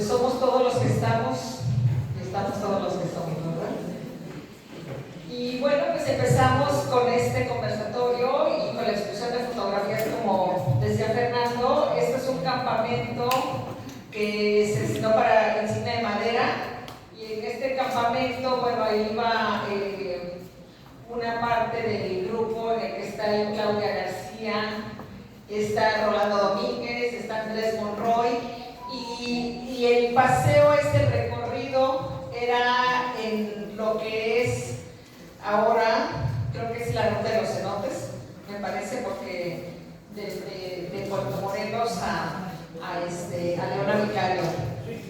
pues somos todos los que estamos todos los que somos, ¿verdad? Y bueno, pues empezamos con este conversatorio y con la exposición de fotografías, como decía Fernando. Este es un campamento que se destinó para encina de madera, y en este campamento, bueno, ahí va una parte del grupo en el que está ahí Claudia García, está Rolando Domínguez, está Andrés Monroy, y el paseo, el recorrido, era en lo que es ahora, creo que es la ruta de los cenotes, me parece, porque de Puerto Morelos a Leona Vicario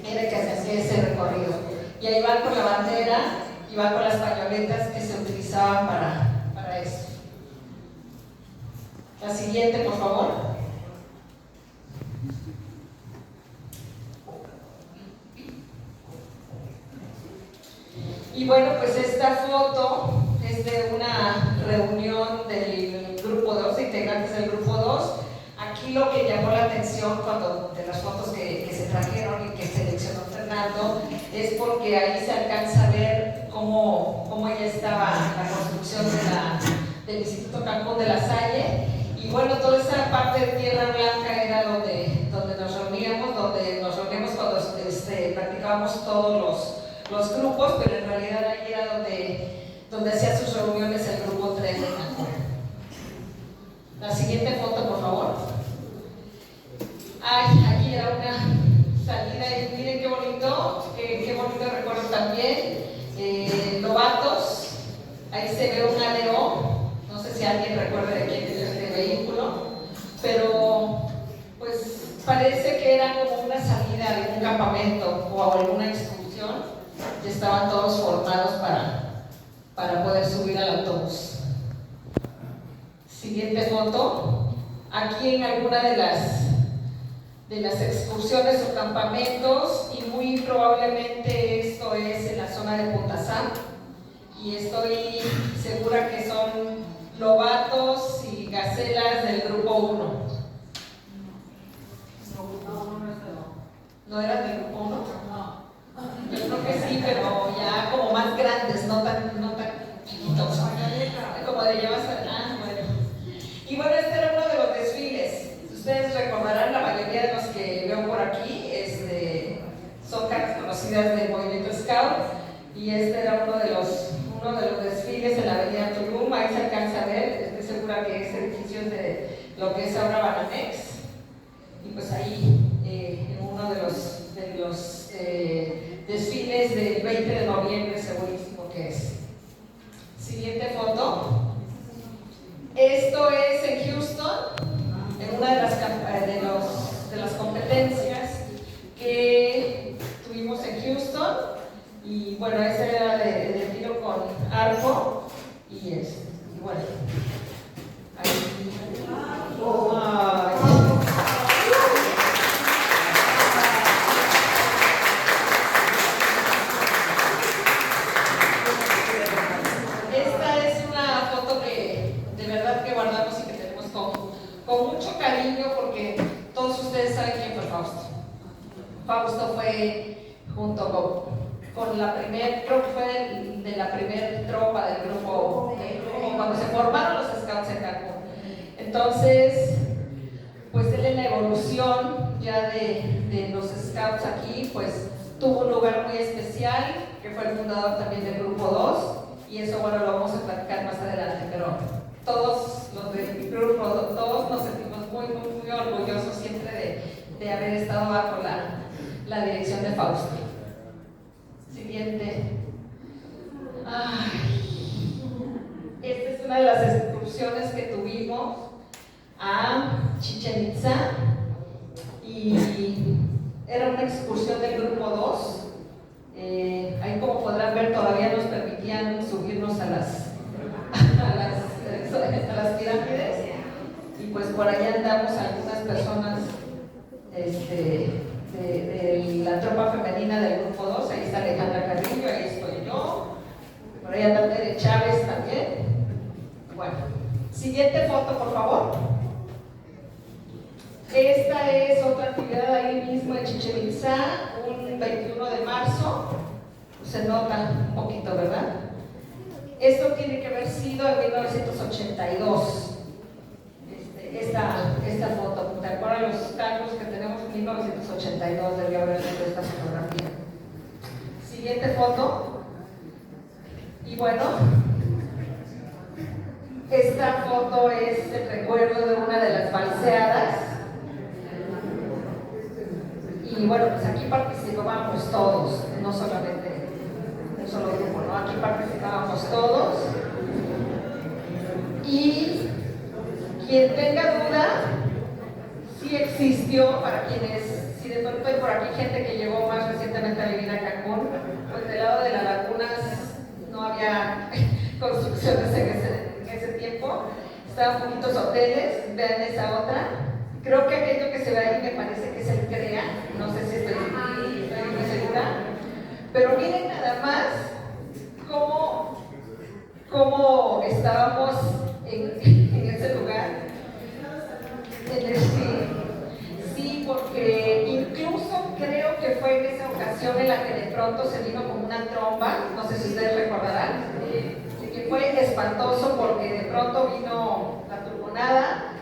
era que se hacía ese recorrido, y ahí van con la bandera y van con las pañoletas que se utilizaban para eso. La siguiente, por favor. Y bueno, pues esta foto es de una reunión del grupo 2, de integrantes del grupo 2. Aquí lo que llamó la atención de las fotos que se trajeron y que seleccionó Fernando es porque ahí se alcanza a ver cómo ya estaba la construcción del Instituto Cancún de la Salle. Y bueno, toda esa parte de Tierra Blanca era donde nos reuníamos cuando practicábamos todos los grupos, pero en realidad ahí era donde hacía sus reuniones el grupo 3 de Cancún. La siguiente foto, por favor. Aquí era una salida, y miren qué bonito recuerdo también. Lobatos, ahí se ve un ADO, no sé si alguien recuerda de quién es este vehículo, pero pues parece que era como una salida de un campamento o alguna excursión. Ya estaban todos formados para poder subir al autobús. Siguiente foto. Aquí en alguna de las excursiones o campamentos, y muy probablemente esto es en la zona de Puntasam, y estoy segura que son lobatos y gacelas del grupo 1. ¿No eran del grupo 1? No. Yo creo que sí, pero ya como más grandes, no tan chiquitos, como de llevas bueno. Y bueno, este era uno de los desfiles. Ustedes recordarán, la mayoría de los que veo por aquí son caras conocidas del movimiento Scout, y este era uno de los desfiles en la avenida Tulum. Ahí se alcanza a ver, estoy segura que este edificio es de lo que es ahora Banamex, y pues ahí en uno de los desfiles del 20 de noviembre, segurísimo que es. Siguiente foto. Esto es en Houston, en una de las competencias que tuvimos en Houston, y bueno, ese era de tiro con arco, y bueno, ahí. Esta es una foto que de verdad que guardamos y que tenemos con mucho cariño, porque todos ustedes saben quién fue Fausto. Fausto fue junto con la creo que fue de la primera tropa del grupo, como cuando se formaron los Scouts en Cancún. Entonces, pues él en la evolución ya de los Scouts aquí, pues tuvo un lugar muy especial, que fue el fundador también del grupo 2, y eso, bueno, lo vamos a platicar más adelante, pero todos los del grupo, todos nos sentimos muy, muy, muy orgullosos siempre de haber estado bajo la dirección de Fausto. Siguiente. Esta es una de las excursiones que tuvimos a Chichén Itzá, y era una excursión del grupo 2. Ahí, como podrán ver, todavía nos permitían subirnos a las pirámides, y pues por allá andamos algunas personas de la tropa femenina del grupo 2. Ahí está Alejandra Carrillo, ahí estoy yo, por ahí anda Tere Chávez también. Bueno, siguiente foto, por favor. Esta es otra actividad ahí mismo en Chichén Itzá, un 21 de marzo. Se nota un poquito, ¿verdad? Esto tiene que haber sido en 1982. Esta foto, ¿te acuerdas los cálculos que tenemos en 1982? Debería haber visto esta fotografía. Siguiente foto. Y bueno, esta foto es el recuerdo de una de las balseadas. Y bueno, pues aquí participábamos todos, no solamente un solo grupo, ¿no? Aquí participábamos todos. Y quien tenga duda, sí existió, para quienes, si de pronto hay por aquí gente que llegó más recientemente a vivir a Cancún, pues del lado de las lagunas no había construcciones en ese tiempo, estaban poquitos hoteles, vean esa otra. Creo que aquello que se ve ahí me parece que es el CREA, no sé si estoy muy segura, pero miren nada más cómo estábamos en ese lugar. Sí, porque incluso creo que fue en esa ocasión en la que de pronto se vino como una tromba, no sé si ustedes recordarán, que fue espantoso porque de pronto vino la turbonada,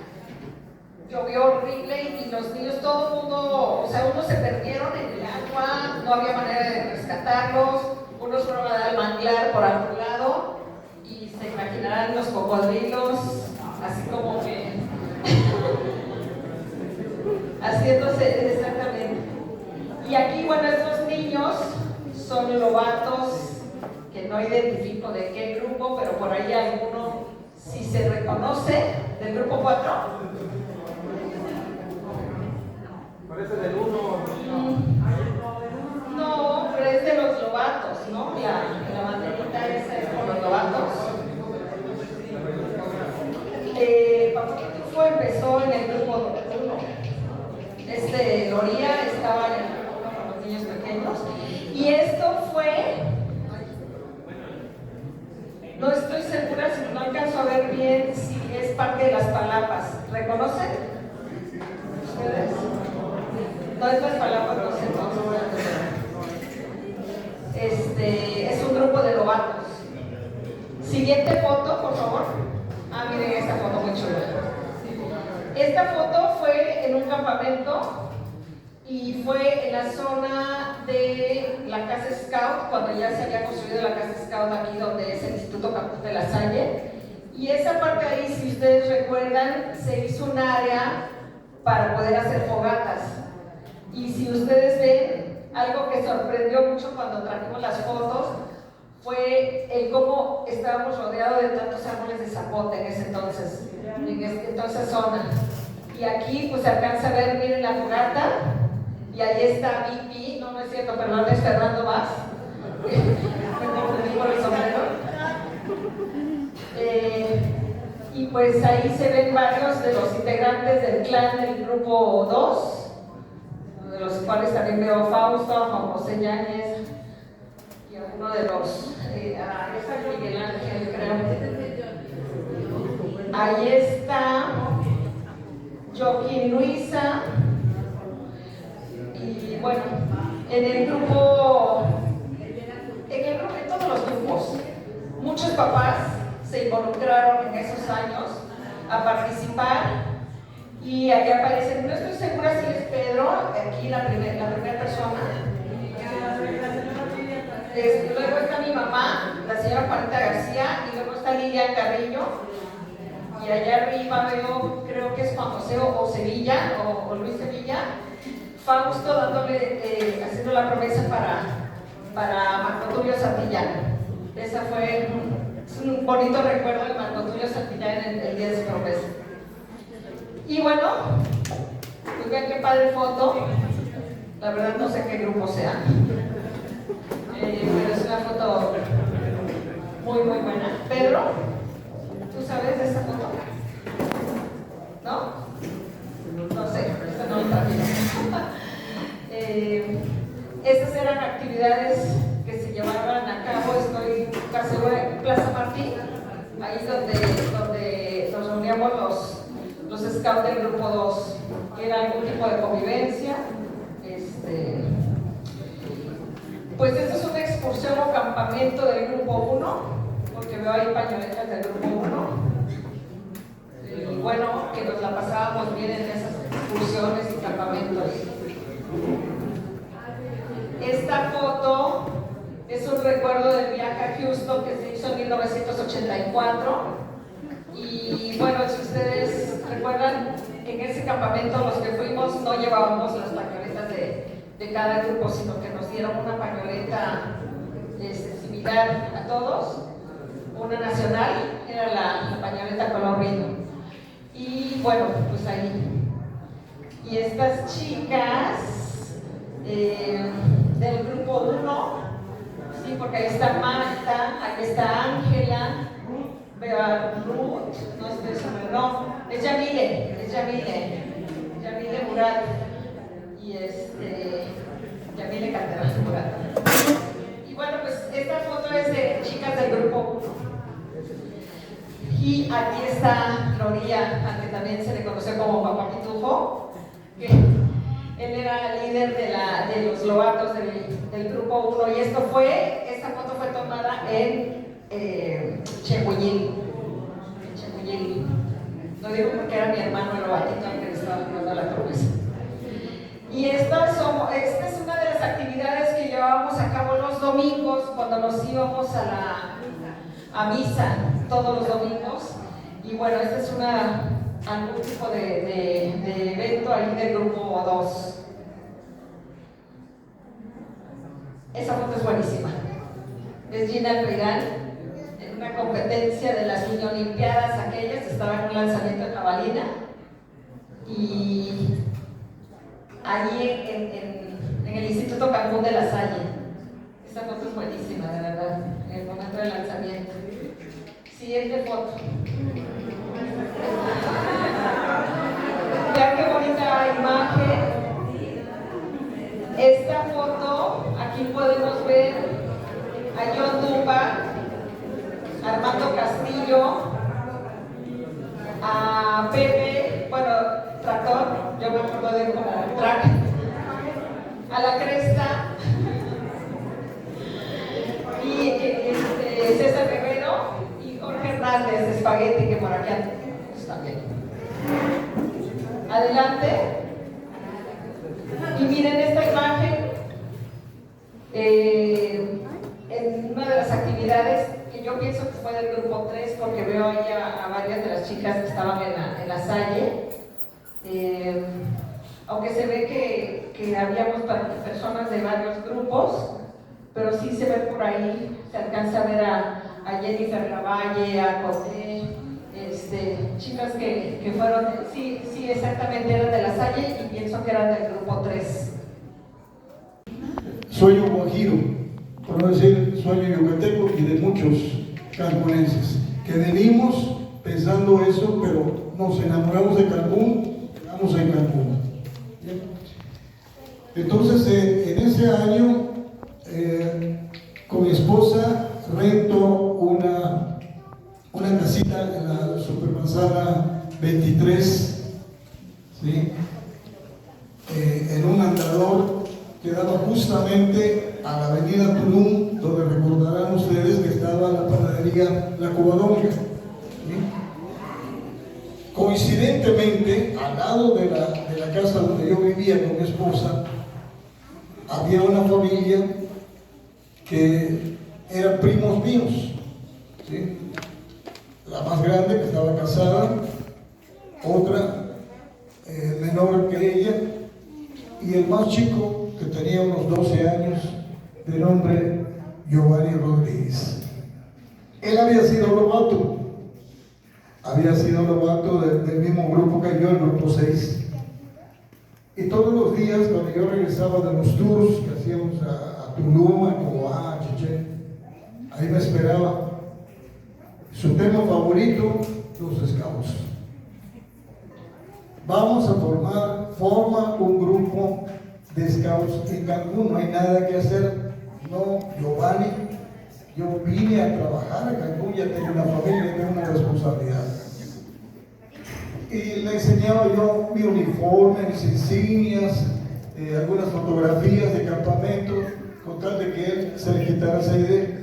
llovió horrible y los niños, todo el mundo, o sea, unos se perdieron en el agua, no había manera de rescatarlos, unos fueron a dar el manglar por algún lado y se imaginarán los cocodrilos, así como que haciéndose exactamente. Y aquí, bueno, estos niños son lobatos que no identifico de qué grupo, pero por ahí alguno, si se reconoce, del grupo 4. Parece del 1. No, pero es de los lobatos, ¿no? La banderita esa es por los lobatos. Paquito Tufo empezó en el grupo 1. Loría estaba en el grupo 1 con los niños pequeños. Y esto fue, no estoy segura, si no alcanzo a ver bien si es parte de las palapas. ¿Reconocen? ¿Ustedes? No es las palapas, no sé, es un grupo de lobatos. Siguiente foto, por favor. Miren esta foto muy chula. Esta foto fue en un campamento y fue en la zona de la Casa Scout, cuando ya se había construido la Casa Scout aquí donde es el Instituto Campus de la Salle. Y esa parte ahí, si ustedes recuerdan, se hizo un área para poder hacer fogatas. Y si ustedes ven, algo que sorprendió mucho cuando trajimos las fotos fue el cómo estábamos rodeados de tantos árboles de zapote en ese entonces, en esa zona. Y aquí pues se alcanza a ver, miren la fogata, y ahí está Vipi, no es cierto, perdón, es Fernando Vaz, me confundí por el sombrero. Y pues ahí se ven varios de los integrantes del clan del grupo 2, de los cuales también veo a Fausto, a Juan José Yáñez y a uno de los, está Miguel Ángel, creo. Ahí está Joaquín Luisa. Y bueno, en todos los grupos, muchos papás se involucraron en esos años a participar. Y aquí aparecen, no estoy segura si es Pedro, aquí la primera persona. Luego está mi mamá, la señora Juanita García, y luego está Lilian Carrillo. Y allá arriba veo, creo que es Juan José o Sevilla, o Luis Sevilla. Fausto dándole, haciendo la promesa para Marco Tulio Santillán. Esa fue un bonito recuerdo de Marco Tulio Santillán en el día de su promesa. Y bueno, pues vean qué padre foto. La verdad no sé qué grupo sea, pero es una foto muy muy buena. Pedro, ¿tú sabes de esta foto? ¿No? No sé, esta no la traje. Estas eran actividades que se llevaban a cabo, estoy casi segura, en Plaza Martín, ahí donde nos reuníamos los scouts del grupo 2, que eran Pues esta es una excursión o campamento del grupo 1, porque veo ahí pañoletas del grupo 1. Y bueno, que nos la pasábamos bien en esas excursiones y campamentos. Esta foto es un recuerdo del viaje a Houston que se hizo en 1984. Y bueno, si ustedes recuerdan, en ese campamento los que fuimos no llevábamos las pañoletas de cada grupo, sino que nos dieron una pañoleta similar a todos, una nacional, era la pañoleta color vino. Y bueno, pues ahí. Y estas chicas del grupo 1, sí, porque ahí está Marta, aquí está Ángela, veo a Ruth, no estoy segura, no, es Yamile Murat, y Yamile Calderón Murat. Y bueno, pues esta foto es de chicas del grupo 1. Y aquí está Gloria, a que también se le conoció como Papá Pitufo, que él era líder de los lobatos del grupo 1. Y esta foto fue tomada en Chebullil. Lo digo porque era mi hermano el lobatito que le estaba jugando la promesa. Y esta es una de las actividades que llevábamos a cabo los domingos cuando nos íbamos a misa todos los domingos. Y bueno, este es algún tipo de evento ahí del grupo 2. Esa foto es buenísima. Es Gina Alpeirán en una competencia de las mini olimpiadas aquellas, estaba en un lanzamiento de jabalina. Y allí en el Instituto Cancún de la Salle. Esta foto es buenísima, de verdad, en el momento del lanzamiento. Siguiente foto. Vean qué bonita imagen. Esta foto, aquí podemos ver a John Dumba, Armando Castillo, a Pepe, bueno, Tractor, yo me acuerdo de él como Track, a la Cresta, y César Guerrero y Jorge Hernández de Espagueti, que por aquí también. Adelante. Y miren esta imagen en una de las actividades que yo pienso que fue del grupo 3, porque veo ahí a varias de las chicas que estaban en la Salle. Aunque se ve que habíamos personas de varios grupos, pero sí se ve por ahí, se alcanza a ver a Jennifer Lavalle, a Coté, chicas que fueron, sí, exactamente eran de la Salle y pienso que eran del grupo 3. Sueño guajiro, por no decir sueño yucateco, y de muchos cancunenses, que venimos pensando eso, pero nos enamoramos de Cancún, quedamos en Cancún. Entonces, en ese año, con mi esposa rento una casita en la Supermanzana 23, ¿sí? En un andador que daba justamente a la avenida Tulum, donde recordarán ustedes que estaba la panadería La Covadonga, ¿sí? Coincidentemente, al lado de la casa donde yo vivía con mi esposa, había una familia que eran primos míos, ¿sí? La más grande, que estaba casada, otra menor que ella, y el más chico, que tenía unos 12 años, de nombre Giovanni Rodríguez. Él había sido lobato del mismo grupo que yo, el grupo 6. Y todos los días, cuando yo regresaba de los tours que hacíamos a Tulum, a Cobá, a Chichén, ahí me esperaba. Su tema favorito, los scouts. Vamos a forma un grupo de scouts en Cancún, no hay nada que hacer. No, Giovanni, yo vine a trabajar a Cancún, ya tengo una familia, tengo una responsabilidad. Y le enseñaba yo mi uniforme, mis insignias, algunas fotografías de campamento, con tal de que él se le quitara esa idea.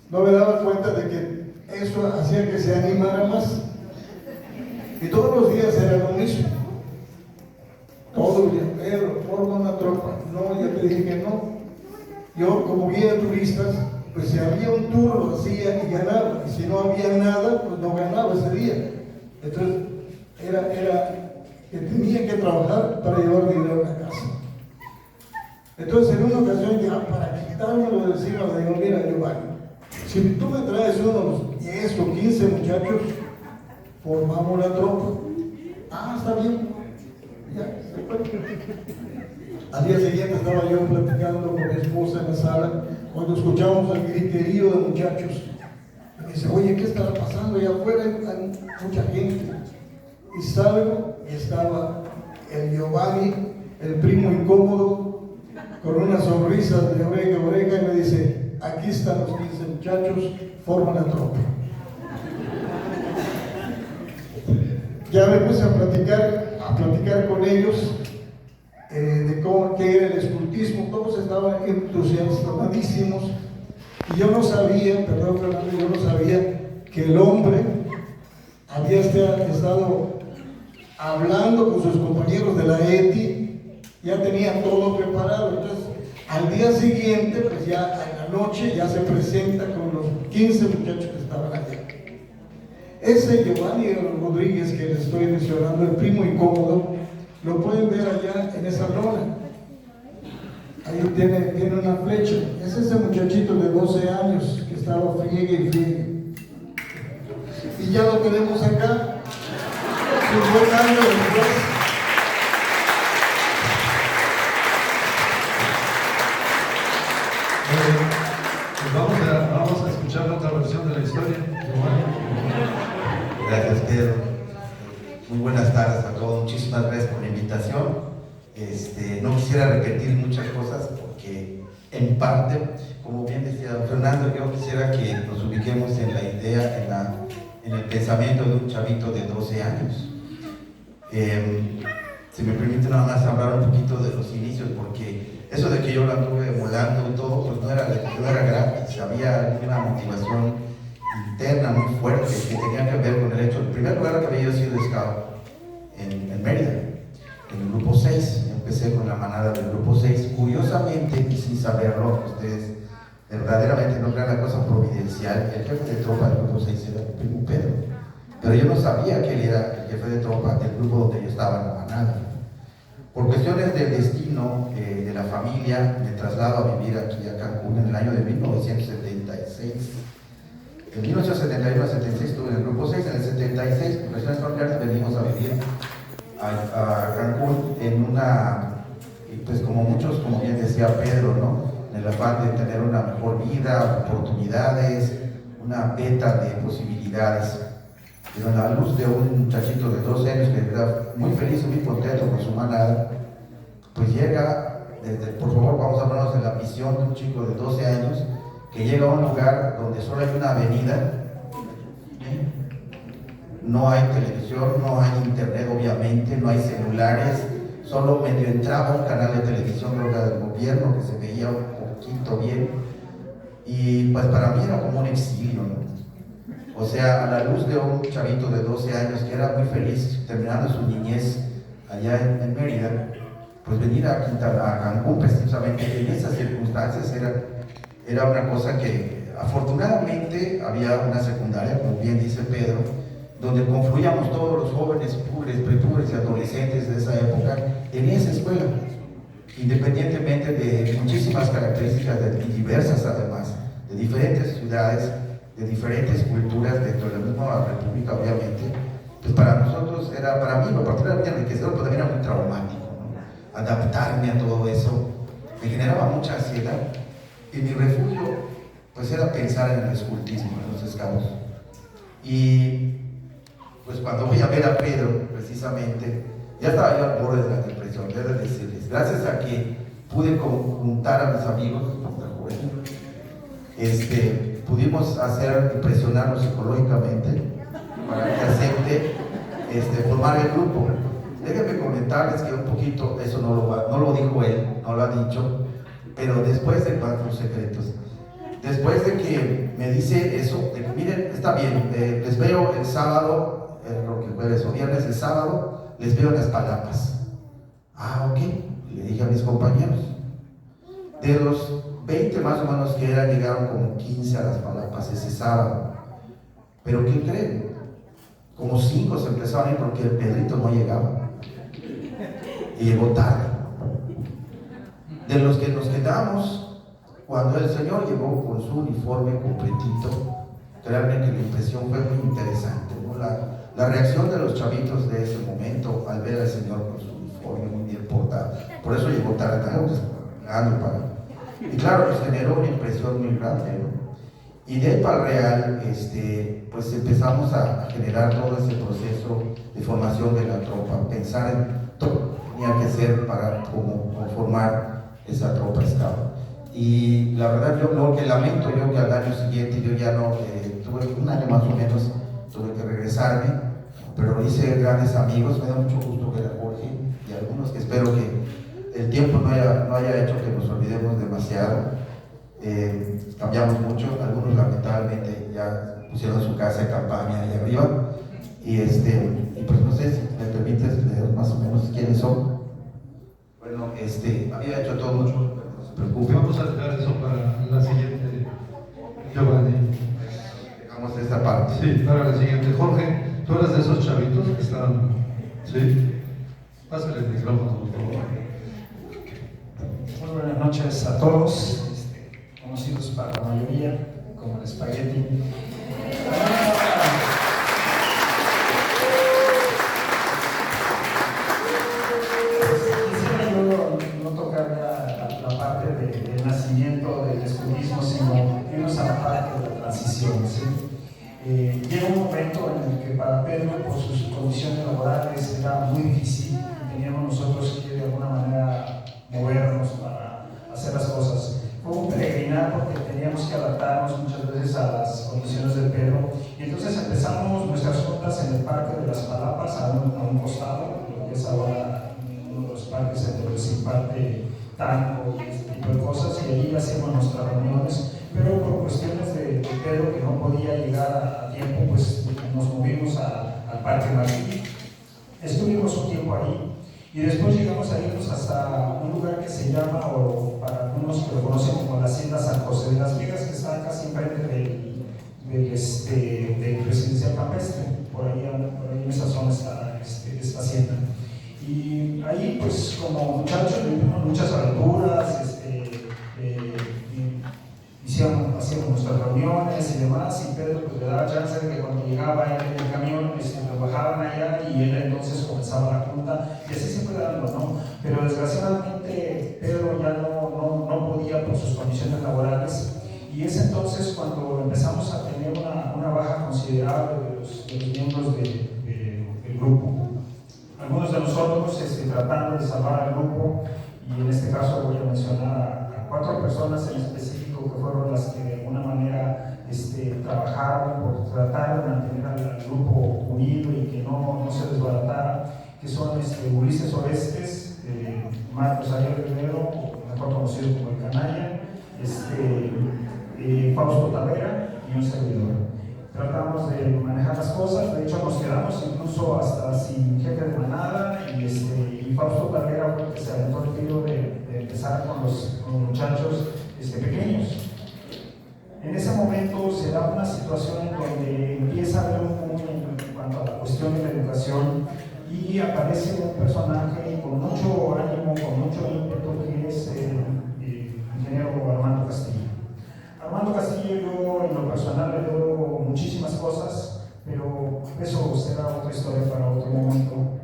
No me daba cuenta de que eso hacía que se animara más. Y todos los días era lo mismo. Todos los días, Pedro, forma una tropa. No, ya te dije que no. Yo, como guía de turistas, pues si había un tour lo hacía y ganaba. Y si no había nada, pues no ganaba ese día. Entonces, era que tenía que trabajar para llevar dinero a la casa. Entonces, en una ocasión, ya para quitármelo de encima, le digo, mira, Giovanni, si tú me traes unos 10 o 15 muchachos, formamos la tropa. Ah, está bien. Ya, se fue. Al día siguiente estaba yo platicando con mi esposa en la sala, cuando escuchamos el griterío de muchachos. Me dice, oye, ¿qué estará pasando? Allá afuera hay mucha gente. Y salgo y estaba el Giovanni, el primo incómodo, con una sonrisa de oreja a oreja, y me dice, aquí están los 15 muchachos, forman la tropa. Ya me puse a platicar con ellos de qué era el escultismo. Todos estaban entusiasmadísimos y yo no sabía, perdón Fernando, yo no sabía que el hombre había estado hablando con sus compañeros de la ETI, ya tenía todo preparado. Entonces al día siguiente, pues ya en la noche ya se presenta con los 15 muchachos que estaban allá. Ese Giovanni Rodríguez que les estoy mencionando, el primo incómodo, lo pueden ver allá en esa lona. Ahí tiene una flecha. Es ese muchachito de 12 años que estaba friegue y friegue. Y ya lo tenemos acá, 50 años después. Vamos a escuchar otra versión de la historia. Gracias, Pedro. Muy buenas tardes a todos. Muchísimas gracias por la invitación. No quisiera repetir muchas cosas porque, en parte, como bien decía don Fernando, yo quisiera que nos ubiquemos en la idea, en el pensamiento de un chavito de 12 años. Si me permite nada más hablar un poquito de los inicios, porque eso de que yo lo anduve volando y todo, pues no era gratis. Había una motivación interna muy fuerte que tenía que ver con el hecho. En primer lugar, que había yo sido scout en Mérida, en el grupo 6. Empecé con la manada del grupo 6. Curiosamente, y sin saberlo, ustedes verdaderamente no crean la cosa providencial, el jefe de tropa del grupo 6 era el primo Pedro. Pero yo no sabía que él era el jefe de tropa del grupo donde yo estaba en la manada. Por cuestiones del destino de la familia, me traslado a vivir aquí a Cancún en el año de 1976. En 1971 al 76 estuve en el grupo 6, en el 76, por cuestiones familiares, venimos a vivir a Cancún en una, pues como muchos, como bien decía Pedro, ¿no? En el afán de tener una mejor vida, oportunidades, una beta de posibilidades. Pero a la luz de un muchachito de 12 años que era muy feliz y muy contento con su manada, pues llega, por favor, vamos a ponernos en la visión de un chico de 12 años que llega a un lugar donde solo hay una avenida, no hay televisión, no hay internet obviamente, no hay celulares, solo medio entraba un canal de televisión, creo que era del gobierno, que se veía un poquito bien, y pues para mí era como un exilio, ¿no? O sea, a la luz de un chavito de 12 años que era muy feliz terminando su niñez allá en Mérida, pues venir a Cancún precisamente en esas circunstancias era una cosa que afortunadamente había una secundaria, como bien dice Pedro, donde confluíamos todos los jóvenes pubres, prepubres y adolescentes de esa época en esa escuela, independientemente de muchísimas características y diversas además, de diferentes ciudades, de diferentes culturas dentro de la misma república, obviamente. Pues para nosotros era, para mí, lo particularmente enriquecedor, pero también era muy traumático, ¿no? Adaptarme a todo eso me generaba mucha ansiedad. Y mi refugio, pues era pensar en el escultismo, en los scouts. Y pues cuando voy a ver a Pedro, precisamente, ya estaba yo al borde de la depresión, debo decirles, gracias a que pude juntar a mis amigos, pudimos impresionarlo psicológicamente para que acepte formar el grupo. Déjenme comentarles que un poquito, eso no lo dijo él, no lo ha dicho, pero después de 4 secretos. Después de que me dice eso, de que miren, está bien, les veo el sábado, lo que jueves o viernes, el sábado, les veo las palapas. Ah, ok, le dije a mis compañeros. De los 20 más o menos que eran, llegaron como 15 a las palapas ese sábado. Pero ¿qué creen? Como 5 se empezaron a ir porque el Pedrito no llegaba. Y llegó tarde. De los que nos quedamos, cuando el Señor llegó con su uniforme completito, créanme que la impresión fue muy interesante, ¿no? La reacción de los chavitos de ese momento al ver al Señor con su uniforme muy bien portado. Por eso llegó tarde, y claro, nos generó una impresión muy grande, ¿no? Y de ahí para el Real, pues empezamos a generar todo ese proceso de formación de la tropa, pensar en todo lo que tenía que hacer para conformar esa tropa estado. Y la verdad, yo lo que lamento, yo que al año siguiente yo ya no, tuve un año más o menos, tuve que regresarme, pero hice grandes amigos, me da mucho gusto ver a Jorge y a algunos que espero que el tiempo no haya hecho que nos olvidemos demasiado. Cambiamos mucho, algunos lamentablemente ya pusieron su casa de campaña ahí arriba, y pues no sé si me permites leer más o menos quiénes son. Bueno, había hecho todo mucho, pero no se preocupe. Vamos a dejar eso para la siguiente, Giovanni. Dejamos esta parte. Sí, para la siguiente. Jorge, tú eres de esos chavitos que están, ¿sí? Pásale el micrófono, por favor. Muy buenas noches a todos, conocidos para la mayoría como el espagueti. Quisiera yo no tocar la parte del nacimiento, del descubrimiento, sino irnos a la parte de la transición, ¿sí? Llega un momento en el que para Pedro, por sus condiciones laborales, era muy difícil y teníamos nosotros que de alguna manera movernos para hacer las cosas. Fue un peregrinar porque teníamos que adaptarnos muchas veces a las condiciones de Pedro, y entonces empezamos nuestras juntas en el Parque de las Palapas, a un costado, lo que es ahora uno de los parques en donde se imparte tango y este tipo de cosas, y allí hacíamos nuestras reuniones, pero por cuestiones de Pedro, que no podía llegar a tiempo, pues nos movimos al Parque Madrid. Estuvimos un tiempo ahí, y después llegamos a irnos hasta un lugar que se llama, o para algunos que lo conocen como la Hacienda San José de las Vigas, que está casi enfrente del Residencial Campestre. Por ahí en esa zona está esta hacienda. Y ahí, pues, como muchachos, vivimos muchas aventuras, hacíamos nuestras reuniones y demás, y Pedro pues le daba chance de que cuando llegaba él en el camión, lo bajaban allá y él entonces comenzaba la junta, y así se fue dando, ¿no? Pero desgraciadamente Pedro ya no podía por sus condiciones laborales, y es entonces cuando empezamos a tener una baja considerable de los miembros del grupo. Algunos de nosotros tratando de salvar al grupo, y en este caso voy a mencionar a 4 personas en específico que fueron las que de alguna manera trabajaron por tratar de mantener al grupo unido y que no se desbaratara, que son Ulises Orestes, Marcos Ariel Rivero, mejor conocido como el Canalla, Fausto Tavera y un servidor. Tratamos de manejar las cosas, de hecho nos quedamos incluso hasta sin jefe de manada, y Fausto Tavera fue el que se aventó el tiro de empezar con los muchachos pequeños. En ese momento se da una situación en donde empieza a haber un boom en cuanto a la cuestión de la educación, y aparece un personaje con mucho ánimo, con mucho ímpetu, que es el ingeniero Armando Castillo. Armando Castillo, yo en lo personal le debo muchísimas cosas, pero eso será otra historia para otro momento.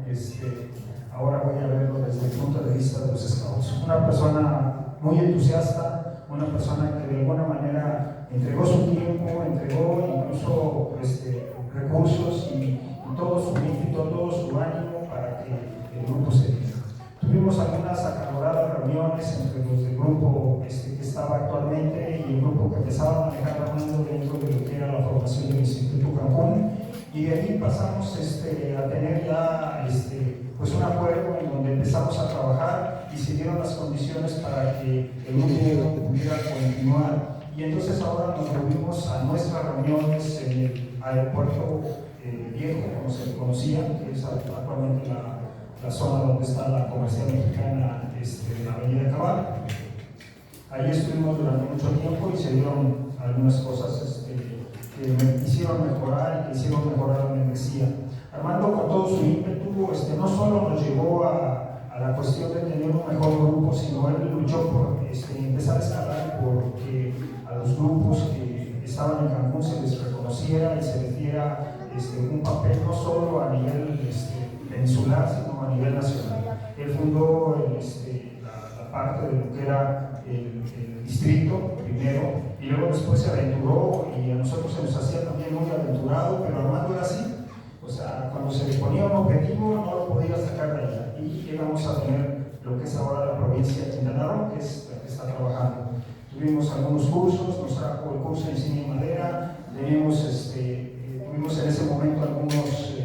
Ahora voy a verlo desde el punto de vista de los scouts. Una persona muy entusiasta, una persona que de alguna manera entregó su tiempo, entregó incluso recursos y todo su ímpetu, todo su ánimo para que el grupo se diera. Tuvimos algunas acaloradas reuniones entre los del grupo que estaba actualmente y el grupo que empezaba a manejar Armando dentro de lo que era la formación del Instituto Cancún, y de ahí pasamos a tener ya pues un acuerdo en donde empezamos a trabajar, y se dieron las condiciones para que el grupo pudiera continuar. Y entonces ahora nos volvimos a nuestras reuniones en el aeropuerto viejo, como se le conocía, que es actualmente la zona donde está la comercial mexicana en la avenida Cabal. Ahí estuvimos durante mucho tiempo y se dieron algunas cosas que me hicieron mejorar y que hicieron mejorar la membresía. Armando, con todo su ímpetu, no solo nos llevó a la cuestión de tener un mejor grupo, sino él luchó por empezar a escalar, porque a los grupos que estaban en Cancún se les reconociera y se les diera un papel no solo a nivel peninsular, sino a nivel nacional. Él fundó la parte de lo que era el distrito primero, y luego después se aventuró, y a nosotros se nos hacía también muy aventurado, pero Armando era así. O sea, cuando se le ponía un objetivo no lo podía sacar de allá, y llegamos a tener lo que es ahora la provincia de Quintana Roo, que es la que está trabajando. Tuvimos algunos cursos, nos trajo el curso de diseño de madera, tuvimos en ese momento algunos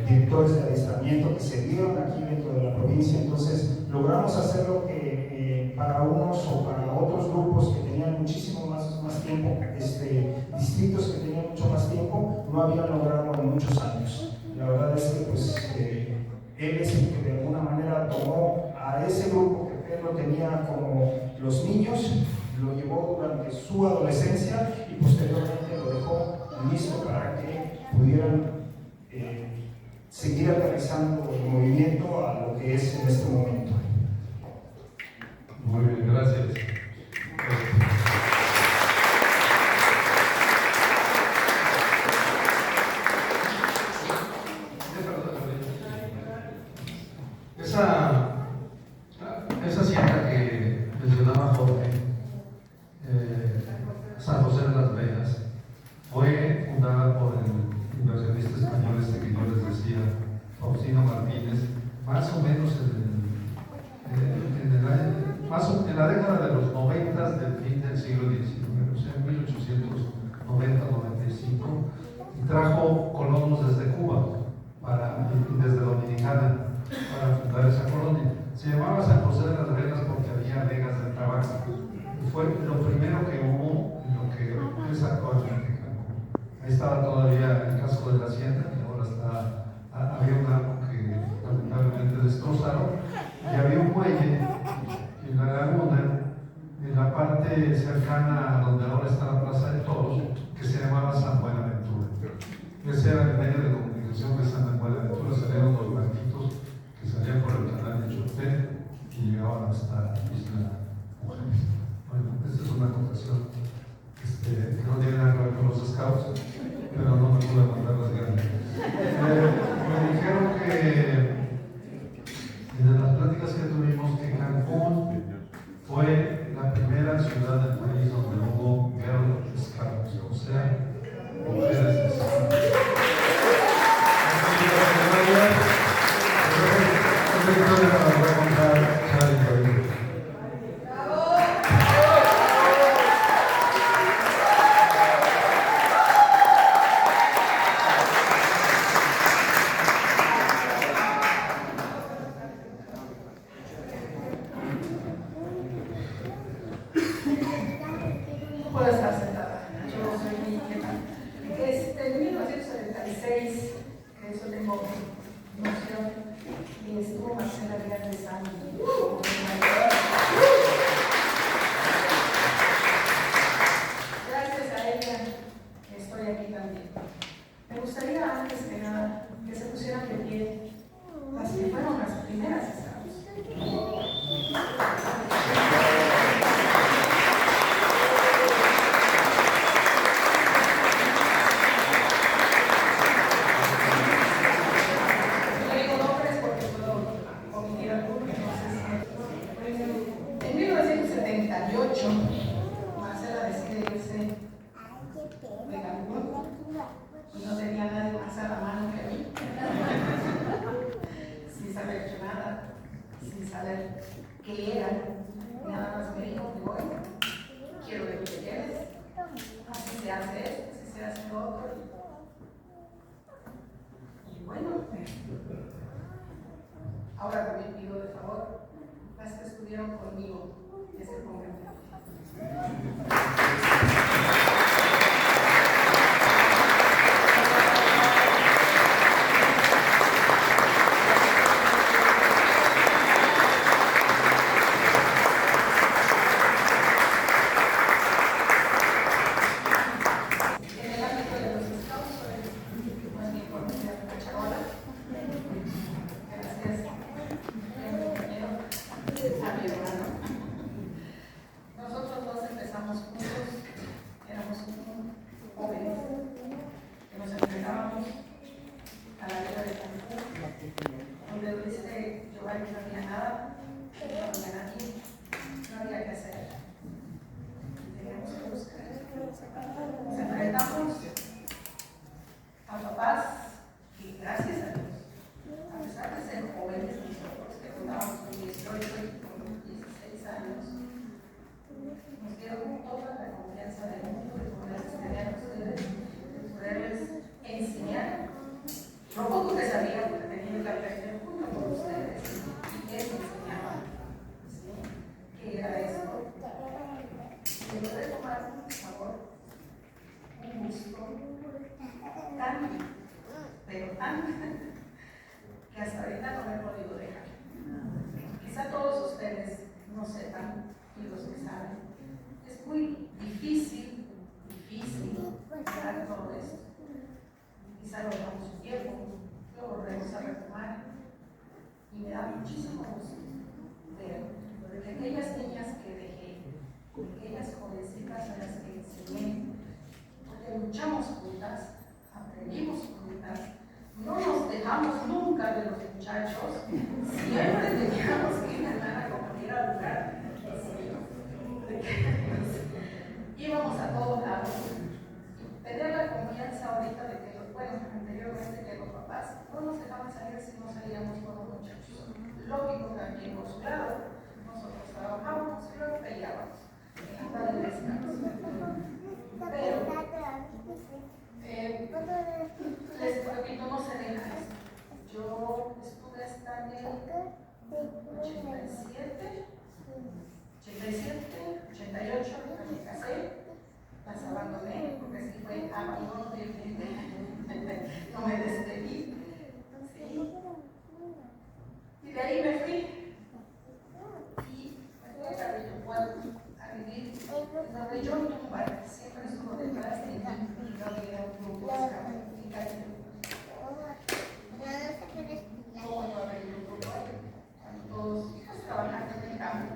directores de adiestramiento que se dieron aquí dentro de la provincia. Entonces logramos hacer lo que para unos o para otros grupos que tenían muchísimo más tiempo, distritos que tenían mucho más tiempo, no habían logrado en muchos años. La verdad es que pues, él es el que de alguna manera tomó a ese grupo que él lo tenía como los niños, lo llevó durante su adolescencia y posteriormente lo dejó listo para que pudieran seguir aterrizando el movimiento a lo que es en este momento. Muy bien, gracias. Esa hacienda que mencionaba Jorge, San José de las Vegas, fue fundada por el inversionista español que yo les decía, Faustino Martínez, más o menos en la década de los 90 del fin del siglo XIX, o sea, en 1890-95, y trajo colonos desde Cuba y desde Dominicana para fundar esa colonia. Se llamaba San José de las Vegas porque había vegas de tabaco. Y fue lo primero que hubo en lo que es actualmente Cancún. Ahí estaba todavía el casco de la hacienda, que ahora había un arco que lamentablemente destrozaron, y había un muelle en la laguna, en la parte cercana a donde ahora está la Plaza de Toros, que se llamaba San Buenaventura. Ese era el medio de comunicación de San Buenaventura. Salieron los barquitos que salían por el canal de Chortel y llegaban hasta Isla Mujeres. Bueno, esta es una acotación que no tiene nada que ver con los scouts, pero no me pude mandar las ganas. Me dijeron que en las pláticas que tuvimos que Cancún fue la primera ciudad del país donde hubo Girl Scouts, o sea, mujeres de Scouts. Puedo estar sentada. Yo soy mi jefa. En 1976, que eso tengo noción, y estuvo Marcela Díaz de San gracias a ella estoy aquí también. Me gustaría antes que nada que se pusieran de pie las que fueron las primeras scouts. En 1978, Marcela decide irse de Cancún y no tenía nadie más a la mano que mí, sin saber nada, sin saber qué era, nada más me dijo que voy, quiero ver qué quieres, así se hace esto, así se hace lo otro. Y bueno, Ahora también pido de favor las que estuvieron conmigo que se pongan de pie. En el ámbito de los scouts, más bien por la charola. Gracias, compañero, a mi hermano. Nosotros dos empezamos juntos, éramos jóvenes, que nos enfrentábamos a la guerra de Cancún, donde dice Giovanni no había nada, no había nadie, no había que hacer. Teníamos que buscar. Nos enfrentamos a papás y gracias a Dios, a pesar de ser jóvenes nosotros, que contábamos con 18 y con 16 años, nos dieron toda la confianza del mundo de poderles tener a ustedes, de poderles enseñar. Lo poco que sabía, porque tenía que aprender junto con ustedes, y que me enseñaban, ¿sí? ¿Qué era esto? Y lo de tomar, por favor, un gusto tan, pero tan, que hasta ahorita no me he podido dejar. Quizá todos ustedes no sepan, y los que saben, es muy difícil dar todo esto. Quizá lo dejamos un tiempo, lo volvemos a retomar, y me da muchísimo gusto ver que aquellas niñas que dejé, aquellas jovencitas a las que enseñé, porque luchamos juntas, aprendimos juntas, no nos dejamos nunca de los muchachos, siempre teníamos que ganar a compañera lugar, íbamos a todos lados. Tener la confianza ahorita de que, anteriormente que los papás no nos dejaban salir si no salíamos con los muchachos. Lógico, también por su lado, nosotros trabajábamos y luego peleábamos en la de descanso. Pero, les repito, no se deja esto. Yo estuve hasta el 88, me casé, las abandoné, porque sí fue abandono de no me despedí. ¿Sí? Y de ahí me fui. Y me fui a Cabello Pueblo a vivir donde yo nunca siempre estuvo detrás de mí y no había un grupo en Cabello. Como yo abrí un grupo, cuando todos trabajando en el campo,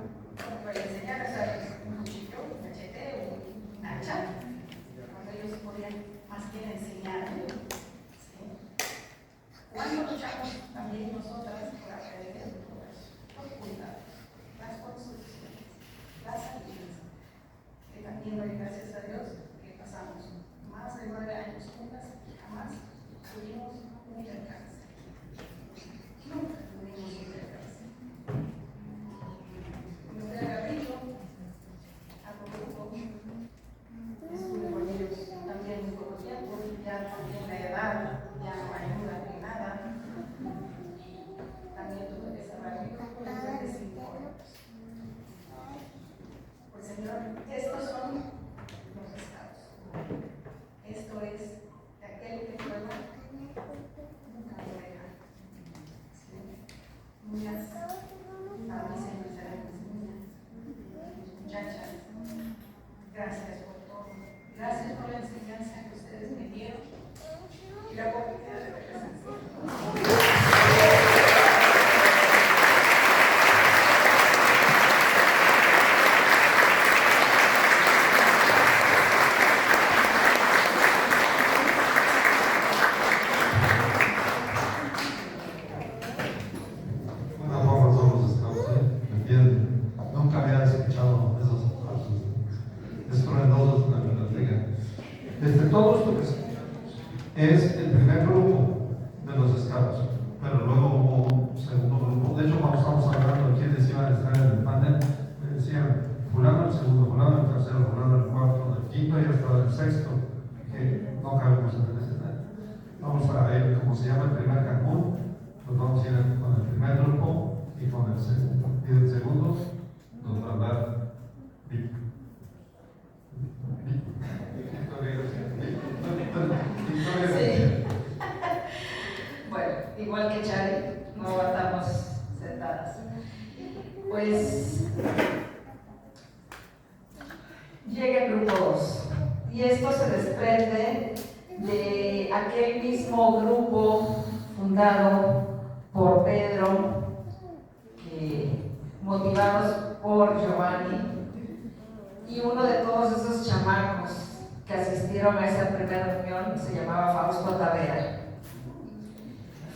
para enseñar a hacer un cuchillo, un machete o un hacha, cuando ellos podían más bien enseñarme. ¿Sí? Cuando luchamos también nosotras por aprender todo eso, los cuidados, las construcciones, las salidas, que también doy gracias a Dios que pasamos más de 9 años juntas y jamás tuvimos un alcance. Nunca tuvimos un alcance. Me fui a Garrillo, a Coruco, estuve con ellos también muy poco tiempo, ya también la edad, ya no ayuda ni nada. Y también tuve que cerrar mi grupo después de 5 años. Pues Señor, estos son los estados. Esto es de aquel que juega, nunca lo deja. ¿Sí? Niñas, para mí siempre serán mis niñas, mis muchachas. Gracias por todo. Gracias por la enseñanza que ustedes me dieron y la oportunidad de regresar. Una forma todos los scouts, ¿me entienden? Nunca había escuchado esos aplausos estruendosos en la biblioteca. Todo esto que es el primer grupo de los scouts, pero luego hubo un segundo grupo. De hecho, cuando estamos hablando de quiénes iban a estar en el panel, me decían fulano el segundo, fulano el tercero, fulano el cuarto, el quinto y hasta el sexto, que no cabemos en el escenario. Vamos a ver cómo se llama el primer Cancún, Pues vamos a ir con el primer grupo y con el segundo. Y el segundo nos va a hablar Victoria García. Sí. Bueno, igual que Chari, no aguantamos sentadas. Pues llega el grupo 2 y esto se desprende de aquel mismo grupo fundado por Pedro, motivados por Giovanni, y uno de todos esos chamacos que asistieron a esa primera reunión se llamaba Fausto Tavera.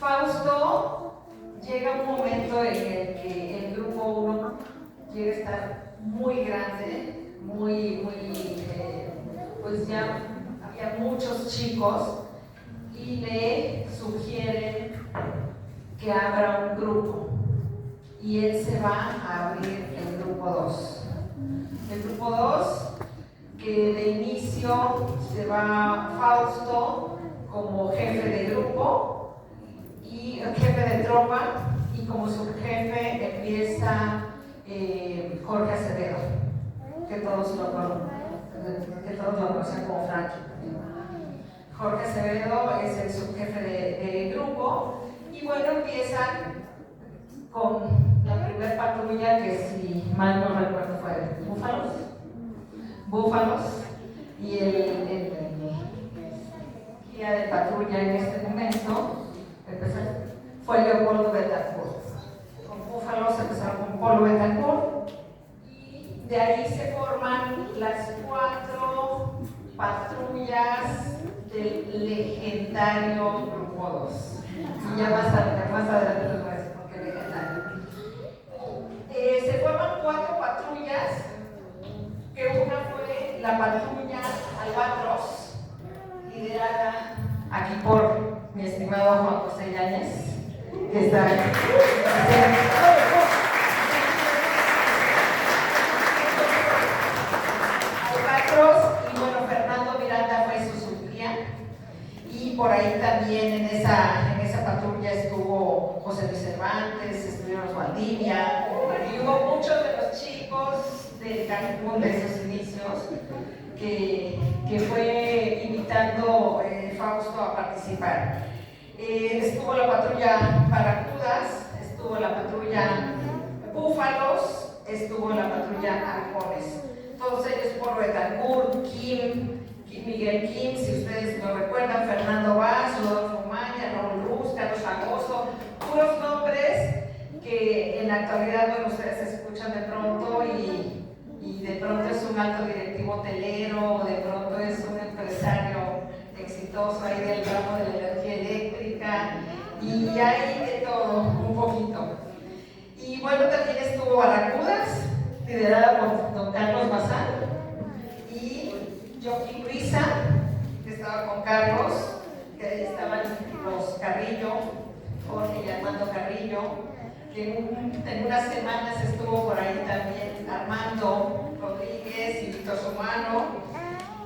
Fausto llega un momento en el que el grupo 1 quiere estar muy grande, pues ya había muchos chicos y le sugieren que abra un grupo y él se va a abrir el grupo 2. El grupo 2, que de inicio se va Fausto como jefe de grupo y jefe de tropa, y como subjefe empieza Jorge Acevedo, que todos lo conocen como Frankie. Jorge Acevedo es el subjefe del grupo, y bueno, empiezan con la primera patrulla, que si mal no recuerdo fue Búfalos, y el guía de patrulla en este momento fue Leopoldo Betancourt. Con Búfalos empezaron con Polo Betancourt, y de ahí se forman las 4 patrullas del legendario Grupo 2. Y ya más adelante les voy a decir por qué legendario. Se forman 4 patrullas, que una fue la patrulla Albatros, liderada aquí por mi estimado Juan José Yáñez, que está aquí. Albatros, y bueno, Fernando Miranda fue su subguía, y por ahí también en esa patrulla estuvo José Luis Cervantes, estuvieron los Valdivia, y hubo muchos de los chicos del Cancún de esos inicios que fue invitando Fausto a participar. Estuvo la patrulla Barracudas, estuvo la patrulla Búfalos, estuvo la patrulla Halcones. Todos ellos por Betancourt, Miguel Kim, si ustedes lo recuerdan, Fernando Vaz, Rodolfo Maña, Raúl Ruz, Carlos Agosto, puros nombres que en la actualidad, bueno, ustedes escuchan de pronto y de pronto es un alto directivo hotelero, o de pronto es un empresario exitoso ahí del ramo de la energía eléctrica, y hay de todo, un poquito. Y bueno, también estuvo Barracudas, liderada por don Carlos Bazán, y Joaquín Luisa, que estaba con Carlos, que ahí estaban los Carrillo, Jorge y Armando Carrillo, que en unas semanas estuvo por ahí también Armando Rodríguez y Víctor Sumano,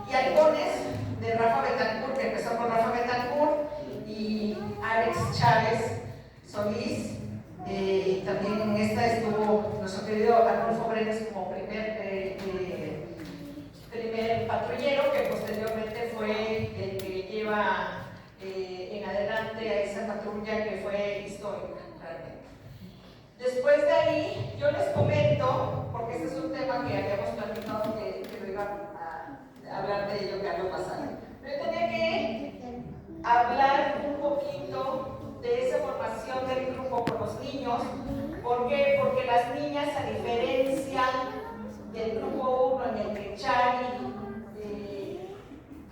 y Halcones de Rafa Betancourt, que empezó con Rafa Betancourt, y Alex Chávez Solís. También en esta estuvo nuestro querido Arnulfo Brenes como primer patrullero, que posteriormente fue el que lleva en adelante a esa patrulla que fue histórica realmente. Después de ahí, yo les comento, porque este es un tema que habíamos platicado que lo iba a hablar de ello Carlos Bazán. Pero tenía que hablar un poquito de esa formación del grupo con los niños. ¿Por qué? Porque las niñas, a diferencia del grupo 1 en el que Chari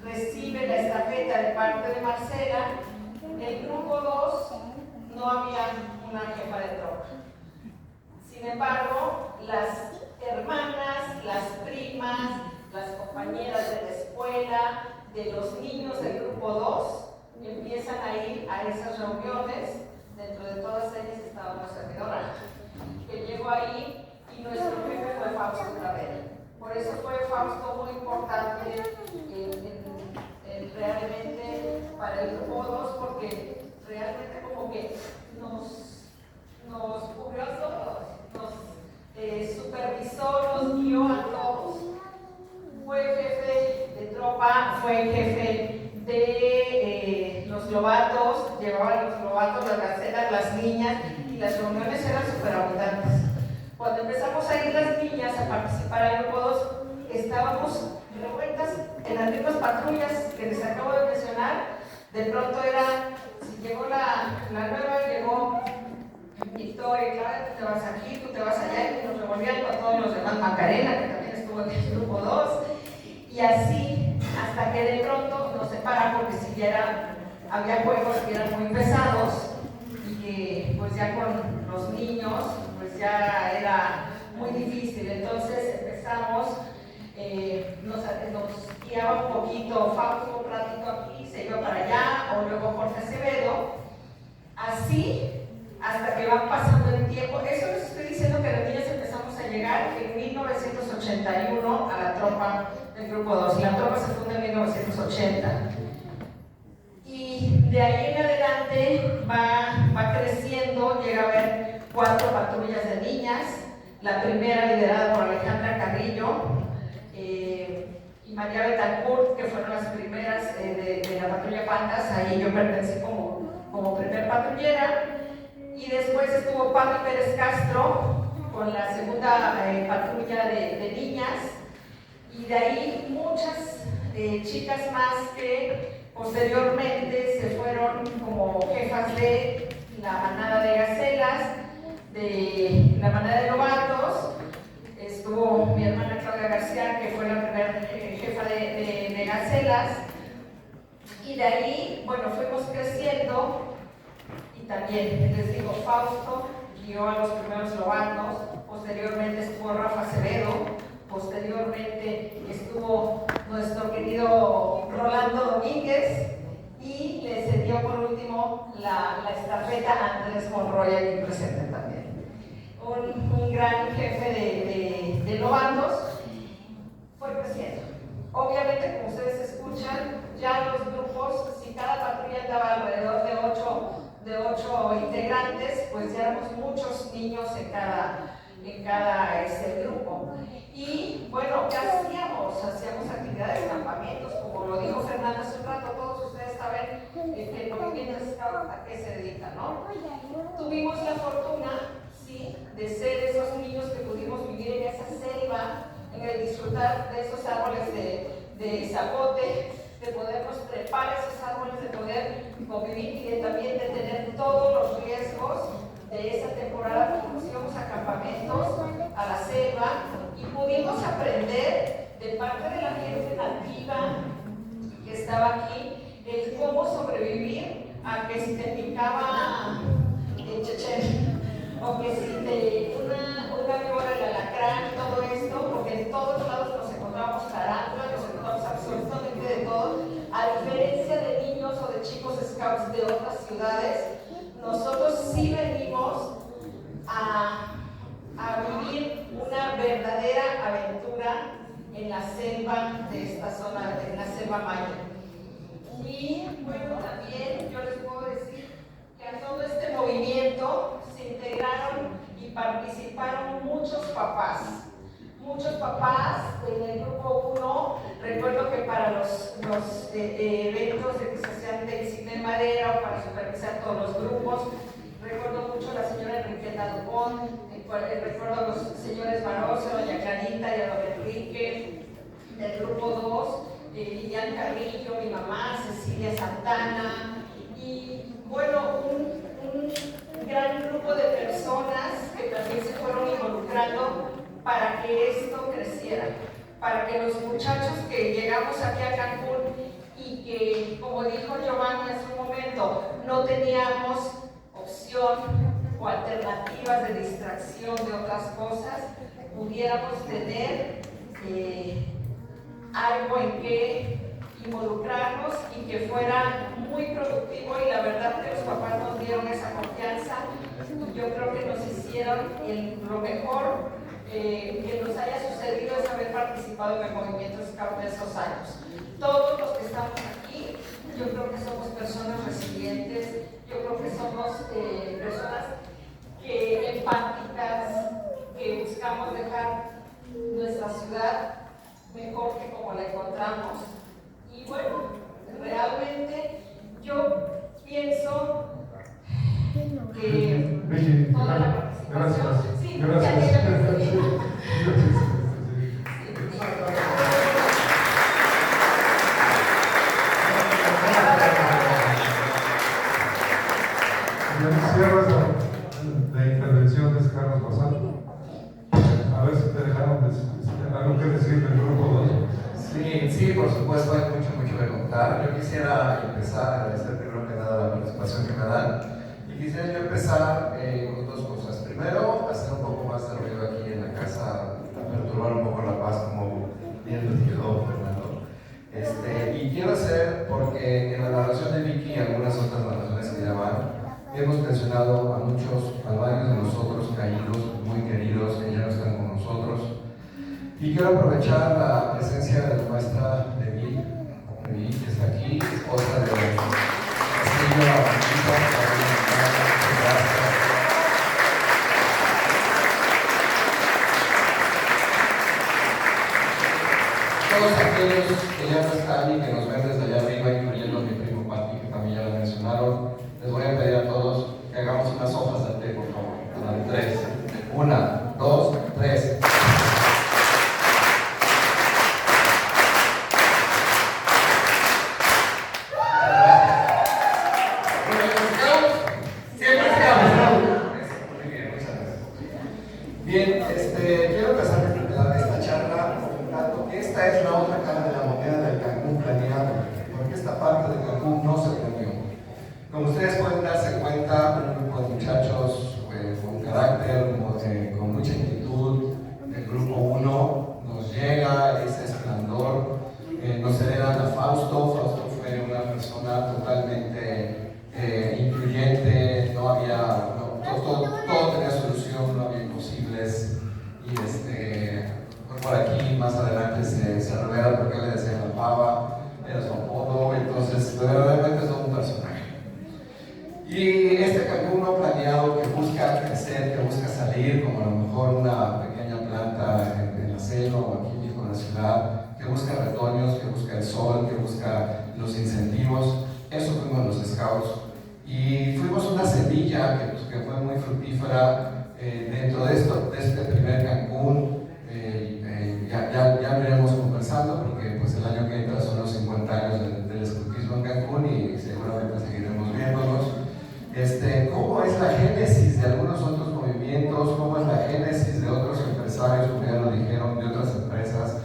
recibe la estafeta de parte de Marcela, en el grupo 2 no había una jefa de tropa. Sin embargo, las hermanas, las primas, las compañeras de la escuela, de los niños del grupo 2, empiezan a ir a esas reuniones. Dentro de todas ellas estaba una servidora, que llegó ahí, y nuestro jefe fue Fausto Tavera. Por eso fue Fausto muy importante realmente para el grupo 2, porque realmente como que nos niñas y las reuniones eran súper abundantes. Cuando empezamos a ir las niñas a participar en grupo 2, estábamos revueltas en las mismas patrullas que les acabo de mencionar. De pronto era, si llegó la nueva, llegó Victoria, Clara, tú te vas aquí, tú te vas allá, y nos revolvían con todos los demás, Macarena, que también estuvo en el grupo 2, y así, hasta que de pronto nos separan, porque si ya había juegos que eran muy pesados, y que pues ya con los niños, pues ya era muy difícil. Entonces empezamos, nos guiaba un poquito Fausto, un ratito aquí, se iba para allá, o luego Jorge Acevedo, así hasta que va pasando el tiempo. Eso les estoy diciendo que las niñas empezamos a llegar en 1981 a la tropa del grupo 2. La tropa se funda en 1980. Y de ahí en adelante va creciendo, llega a haber 4 patrullas de niñas. La primera liderada por Alejandra Carrillo y María Betancourt, que fueron las primeras de la patrulla Pandas. Ahí yo pertenecí como primer patrullera. Y después estuvo Pami Pérez Castro con la segunda patrulla de niñas. Y de ahí muchas chicas más que posteriormente se fueron como jefas de la manada de gacelas, de la manada de novatos. Estuvo mi hermana Claudia García, que fue la primera jefa de gacelas. Y de ahí, bueno, fuimos creciendo. Y también, les digo, Fausto guió a los primeros novatos. Posteriormente estuvo Rafa Acevedo. Posteriormente estuvo nuestro querido Rolando Domínguez. Y le cedió por último la estafeta a Andrés Monroy, aquí presente también. Un gran jefe de novatos. Fue creciendo. Obviamente, como ustedes escuchan, ya los grupos, si cada patrulla andaba alrededor de 8 integrantes, pues ya éramos muchos niños en cada grupo. Y bueno, ¿qué hacíamos? Hacíamos actividades, campamentos, como lo dijo Fernanda hace un rato, todos ustedes saben que el movimiento Scout a qué se dedica, ¿no? Tuvimos la fortuna, sí, de ser esos niños que pudimos vivir en esa selva, en el disfrutar de esos árboles de zapote, de podernos trepar esos árboles, de poder convivir y también de tener todos los riesgos de esa temporada, porque nos íbamos a campamentos, a la selva, y pudimos aprender de parte de la gente nativa que estaba aquí, el cómo sobrevivir a que si te picaba el chechén, o que si te una víbora, el alacrán, todo esto, porque en todos lados nos encontramos tarántulas, nos encontramos absolutamente de todo. A diferencia de niños o de chicos scouts de otras ciudades, nosotros sí venimos a vivir una verdadera aventura en la selva de esta zona, en la selva maya. Y bueno, también yo les puedo decir que a todo este movimiento se integraron y participaron muchos papás en el grupo 1. Recuerdo que para los eventos de que se hacían de cine de madera o para supervisar todos los grupos, recuerdo mucho a la señora Enriqueta Dupont, recuerdo a los señores Barroso, doña Clarita y a don Enrique, del grupo 2, Lilian Carrillo, mi mamá, Cecilia Santana, y bueno, un gran grupo de personas que también se fueron involucrando para que esto creciera, para que los muchachos que llegamos aquí a Cancún y que, como dijo Giovanni hace un momento, no teníamos opción o alternativas de distracción de otras cosas, pudiéramos tener algo en que involucrarnos y que fuera muy productivo. Y la verdad que los papás nos dieron esa confianza y yo creo que nos hicieron lo mejor que nos haya sucedido es haber participado en el movimiento Scout de esos años. Todos los que estamos aquí, yo creo que somos personas resilientes, yo creo que somos personas empáticas, que buscamos dejar nuestra ciudad mejor que como la encontramos. Y bueno, realmente yo pienso Vicky, toda la participación. gracias. Sí, Gracias. ya, Cierras la intervención de Carlos Basal. A ver si te dejaron algo que decir del grupo 2. Sí, por supuesto, hay mucho que contar. Yo quisiera empezar a agradecer primero que nada la participación que me dan. Y quisiera yo empezar con dos cosas. Primero, hacer un poco más de ruido aquí en la casa, perturbar un poco la paz, como bien lo dijo Fernando. Y quiero hacer, porque en la narración de Vicky y algunas otras narraciones que ya van, hemos mencionado a varios de nosotros caídos, muy queridos, que ya no están con nosotros. Y quiero aprovechar la presencia de la maestra Levi, que está aquí, esposa de la señora todos aquellos que ya no están y que nos ven desde allá arriba, incluyendo a mi primo Pati, que también ya lo mencionaron, les voy a pedir a todos que hagamos unas hojas de té, por favor. A la de 3. 1, 2, 3. Bien, quiero empezar esta charla comentando que esta es la otra cara de la moneda del Cancún planeado, porque esta parte de Cancún no se planeó. Como ustedes pueden darse cuenta, un grupo de muchachos con carácter, con mucha inquietud, el grupo 1 nos llega, ese esplendor, nos heredan a Fausto. Fausto fue una persona totalmente incluyente, todo tenía solución, no había imposibles. Y por aquí más adelante se revela por qué le decían la pava, era su apodo, entonces realmente es todo un personaje. Y este Cancún no planeado que busca crecer, que busca salir, como a lo mejor una pequeña planta en la selva o aquí mismo en la ciudad, que busca retoños, que busca el sol, que busca los incentivos, eso fuimos los Scouts. Y fuimos una semilla que fue muy fructífera dentro de este primer Cancún. Ya lo iremos conversando porque pues, el año que entra son los 50 años del escultismo en Cancún y seguramente seguiremos viéndonos. ¿Cómo es la génesis de algunos otros movimientos? ¿Cómo es la génesis de otros empresarios, como ya lo dijeron, de otras empresas?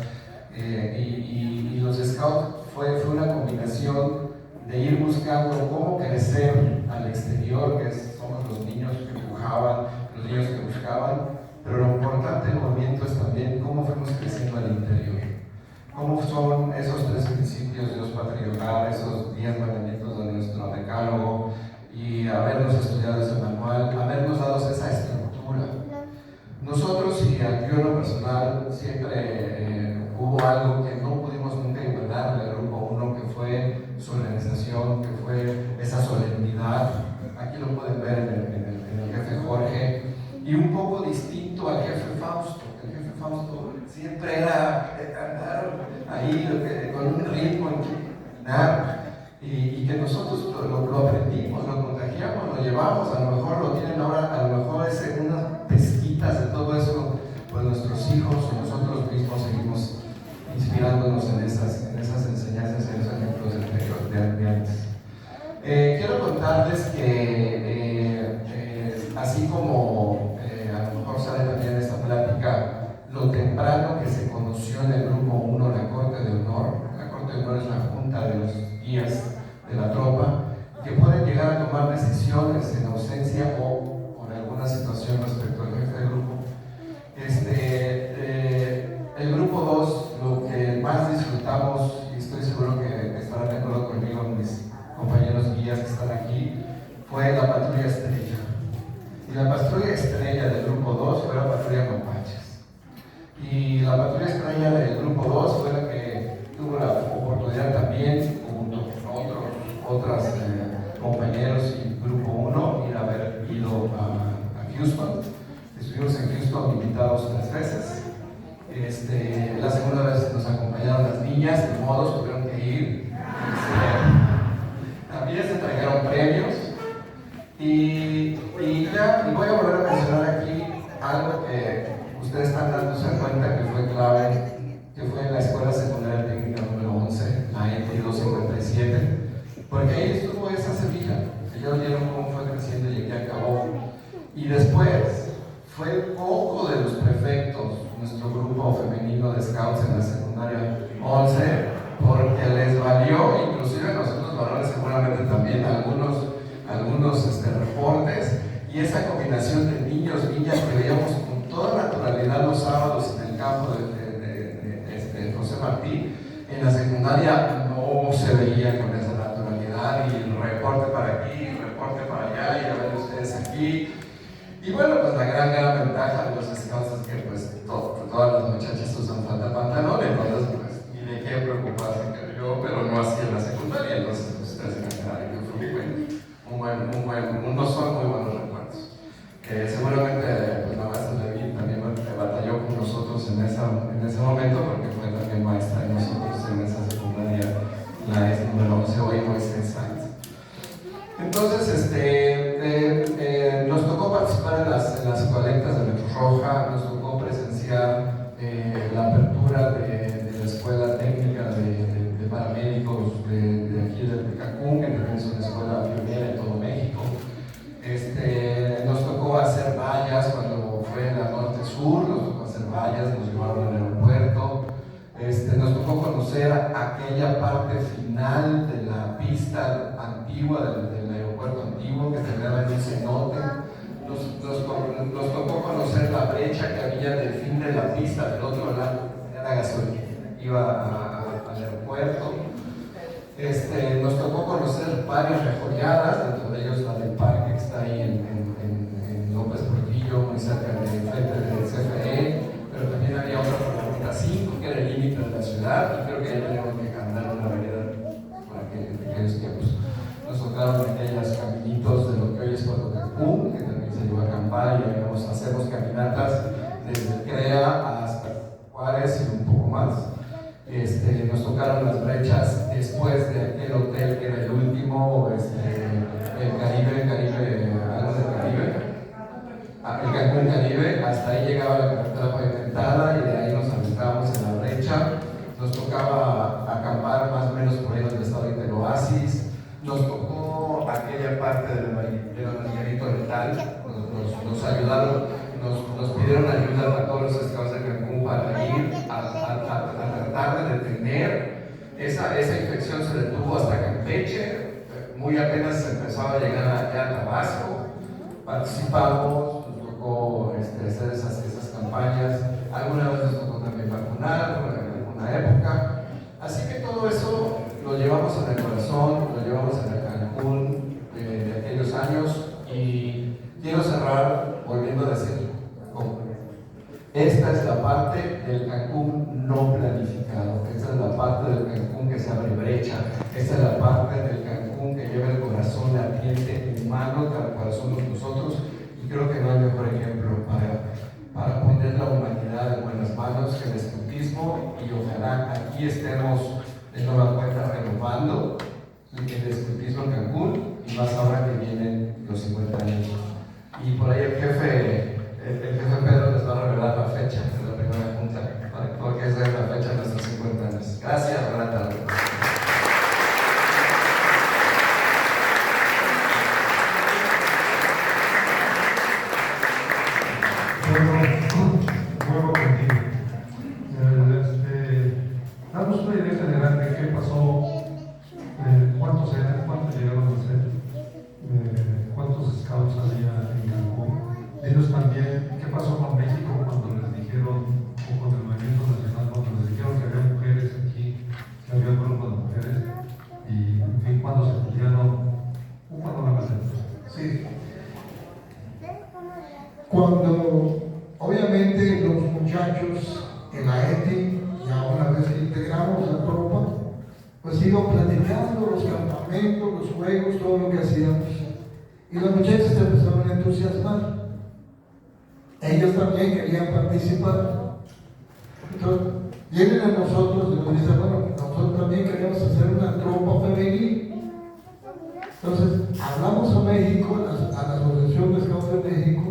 Y los Scouts fue una combinación de ir buscando cómo crecer al exterior, que somos los niños que dibujaban, los niños que buscaban, pero lo importante del movimiento es también cómo fuimos creciendo al interior. ¿Cómo son esos 3 principios, Dios, patria y hogar, esos 10 mandamientos de nuestro decálogo, y habernos estudiado ese manual, habernos dado esa estructura? Nosotros, y aquí en lo personal, siempre hubo algo que no pudimos nunca igualar del grupo 1, que fue su organización, que fue esa solemnidad. Aquí lo pueden ver en el jefe Jorge, y un poco distinto al jefe Fausto. El jefe Fausto siempre era andar ahí con un ritmo en caminar, y que nosotros lo aprendimos, lo contagiamos, lo llevamos. A lo mejor lo tienen ahora, a lo mejor es unas pesquitas de todo eso, pues nuestros hijos o nosotros mismos seguimos inspirándonos en esas enseñanzas, en esos ejemplos de antes. Quiero contarles que así como a lo mejor sale también en esta plática lo temprano que se conoció en el grupo 1 la Corte de Honor. La Corte de Honor es la junta de los guías de la tropa que pueden llegar a tomar decisiones en ausencia o por alguna situación respecto al jefe del grupo. El grupo 2, lo que más disfrutamos, y estoy seguro que estarán de acuerdo conmigo mis compañeros guías que están aquí, fue la patrulla estrella. Y la patrulla estrella del grupo 2 fue la patrulla Mapaches. Y la patrulla estrella del grupo 2 fue la que tuvo la oportunidad también, junto con otros compañeros y grupo 1, ir a haber ido a Houston. Estuvimos en Houston invitados 3 veces. La segunda vez nos acompañaron las niñas, de modos tuvieron que ir. También se trajeron premios. Y ustedes están dándose cuenta que fue clave, que fue en la Escuela Secundaria Técnica número 11, la ETI 257, porque ahí estuvo esa semilla. Ellos vieron cómo fue creciendo y aquí acabó. Y después fue poco de los prefectos, nuestro grupo femenino de scouts en la secundaria 11, porque les valió, inclusive a nosotros varones seguramente también, algunos reportes, y esa combinación de niños, niñas que veíamos con toda naturalidad los sábados en el campo de José Martí, en la secundaria no se veía con esa naturalidad, y el reporte para aquí, el reporte para allá, y a ver ustedes aquí. Y bueno, pues la gran ventaja de los scouts es que pues todas las muchachas usan falda pantalón, entonces pues ni de qué preocuparse, creo yo, pero no así en la secundaria, entonces pues, ustedes imaginarán que fue unos son muy buenos recuerdos. Seguramente pues la maestra Levin también batalló con nosotros en ese momento, porque fue también maestra de nosotros en esa secundaria, la es número 11, hoy Moisés Sáenz. Entonces, nos tocó participar en las colectas de Cruz Roja, nos tocó presenciar la apertura de la escuela técnica de paramédicos de aquí de Cancún, que también es una escuela pionera en todo México. Nos tocó hacer vallas cuando fue en la norte-sur, nos tocó hacer vallas, nos llevaron al aeropuerto. Nos tocó conocer aquella parte final de la pista antigua del aeropuerto antiguo que terminaba en un cenote. Nos tocó conocer la brecha que había del fin de la pista del otro lado, era la gasolina, iba al aeropuerto. Nos tocó conocer varias rejolladas, dentro de ellos la del parque que está ahí en López Portillo, muy cerca del frente del CFE, pero también había otra por la ruta 5, que era el límite de la ciudad, y creo que ahí teníamos que caminar una avenida por aquellos tiempos. Nos tocaron aquellos caminitos de lo que hoy es Puerto Cancún, que también se llevó a acampar, y hacemos caminatas desde CREA hasta Juárez y un poco más. Nos tocaron las brechas después de aquel hotel que era el último, el Caribe, algo del Caribe, el Cancún Caribe, hasta ahí llegaba la carretera pavimentada y de ahí nos aventábamos en la brecha. Nos tocaba acampar más o menos por ahí donde estaba el Oasis. Nos tocó aquella parte del Margarito Letal, nos ayudaron, nos pidieron ayuda a todos los scouts de Cancún para ir a tratar de detener esa infección. Se detuvo hasta Campeche, muy apenas se empezaba a llegar allá a Tabasco. Participamos, nos tocó hacer esas campañas, alguna vez nos tocó también vacunar en alguna época, así que todo eso lo llevamos en el corazón, lo llevamos en el Cancún de aquellos años. Y quiero cerrar volviendo a decir, esta es la parte del Cancún no planificado, esta es la parte del Cancún que se abre brecha, esta es la parte del Cancún que lleva el corazón latiente humano al corazón de nosotros, y creo que no hay mejor ejemplo para poner la humanidad en buenas manos que el escultismo, y ojalá aquí estemos de nueva cuenta renovando el escultismo en Cancún, y más ahora que vienen los 50 años. Y por ahí el jefe Pedro les va a revelar la fecha de la primera junta, porque esa es la fecha de nuestros 50 años. Gracias, buena tarde. Vuelvo contigo. Damos una idea general de qué pasó, cuántos llegaron a ser, cuántos scouts había en Cancún. Ellos también, ¿qué pasó con México cuando les dijeron, o con el movimiento nacional, cuando les dijeron que había mujeres aquí, que había un grupo de mujeres, y en fin, cuando se pusieron, cuando la presentaron? Sí. Cuando obviamente los muchachos en la ETI, ya una vez que integramos la tropa, pues iban platicando los campamentos, los juegos, todo lo que hacíamos. Y los muchachos se empezaron a entusiasmar. Ellos también querían participar. Entonces, vienen a nosotros y nos dicen, bueno, nosotros también queremos hacer una tropa femenil. Entonces, hablamos a México, a la Asociación de Scouts de México,